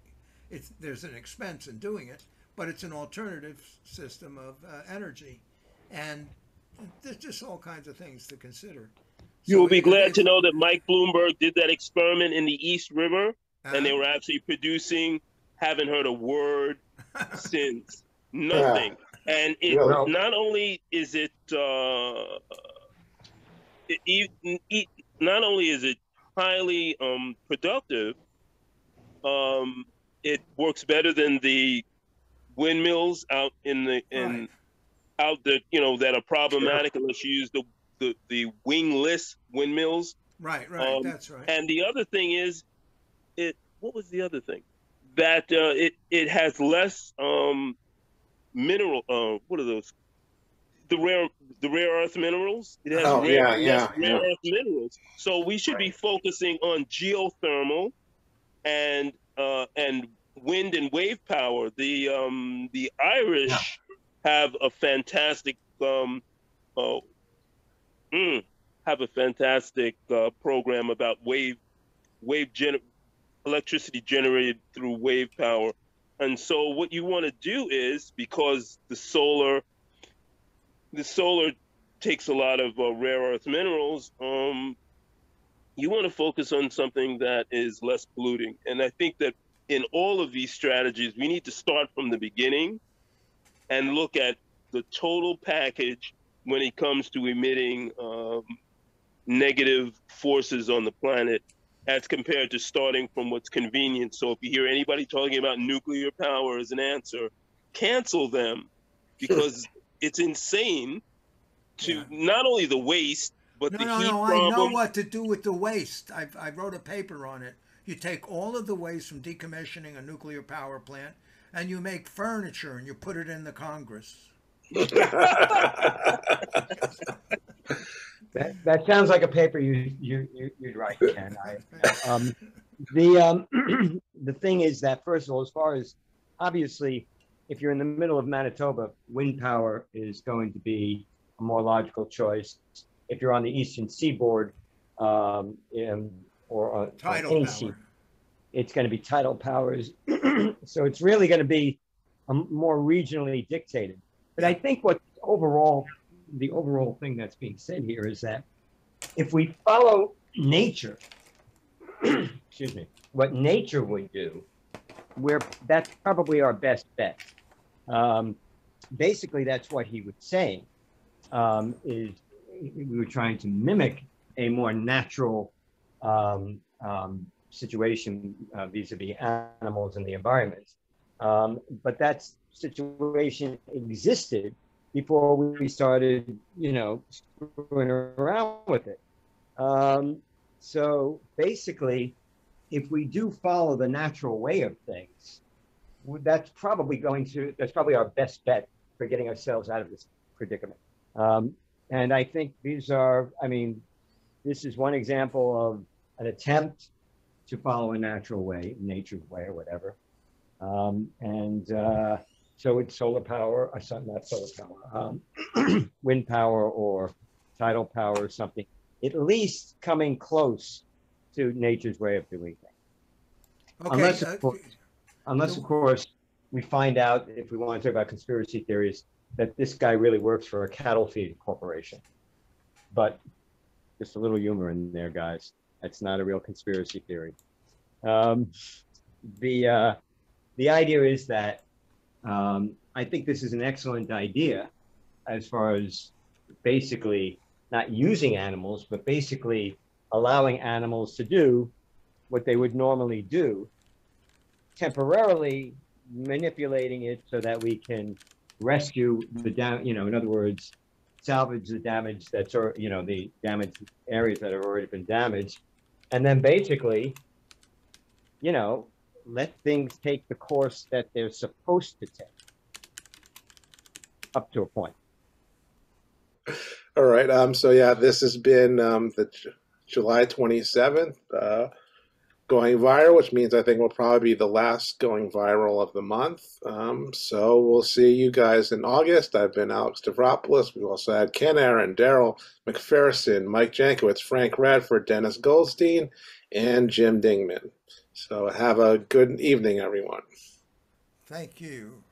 There's an expense in doing it, but it's an alternative system of energy. And there's just all kinds of things to consider. You will be glad to know that Mike Bloomberg did that experiment in the East River, and they were actually producing, haven't heard a word since, nothing. And it not only is it, not only is it highly productive, it works better than the windmills out in the that are problematic unless you use the wingless windmills. Right, that's right. And the other thing is, what was the other thing? That it has less mineral. What are those? The rare earth minerals. It has rare earth minerals. So we should be focusing on geothermal and wind and wave power. The Irish have a fantastic program about electricity generated through wave power. And so what you want to do is, because the solar takes a lot of rare earth minerals, you want to focus on something that is less polluting. And I think that in all of these strategies, we need to start from the beginning and look at the total package when it comes to emitting negative forces on the planet, as compared to starting from what's convenient. So if you hear anybody talking about nuclear power as an answer, cancel them, because it's insane to not only the waste, but the heat problem. I know what to do with the waste. I wrote a paper on it. You take all of the waste from decommissioning a nuclear power plant and you make furniture and you put it in the Congress. That sounds like a paper you'd write, Ken. The thing is that, first of all, as far as, obviously, if you're in the middle of Manitoba, wind power is going to be a more logical choice. If you're on the eastern seaboard or tidal power, it's going to be tidal powers. So it's really going to be more regionally dictated. But I think the overall thing that's being said here is that if we follow nature, excuse me, what nature would do, that's probably our best bet. Basically, that's what he was saying. Is we were trying to mimic a more natural situation vis-a-vis animals and the environment. But that situation existed before we started, screwing around with it. So basically, if we do follow the natural way of things, that's probably our best bet for getting ourselves out of this predicament. And I think this is one example of an attempt to follow a natural way, nature's way or whatever. So it's solar power, not solar power, wind power or tidal power or something, at least coming close to nature's way of doing things. Okay, unless of course, we find out, if we want to talk about conspiracy theories, that this guy really works for a cattle feed corporation. But just a little humor in there, guys. That's not a real conspiracy theory. The idea is that I think this is an excellent idea as far as basically not using animals, but basically allowing animals to do what they would normally do, temporarily manipulating it so that we can rescue in other words, salvage the damage the damaged areas that have already been damaged, and then basically, let things take the course that they're supposed to take, up to a point. All right. So yeah, this has been the July 27th going viral, which means I think will probably be the last going viral of the month. So we'll see you guys in August. I've been Alex Stavropoulos. We've also had Ken Aaron, Daryl McPherson, Mike Jankowitz, Frank Radford, Dennis Goldstein, and Jim Dingman. So have a good evening, everyone. Thank you.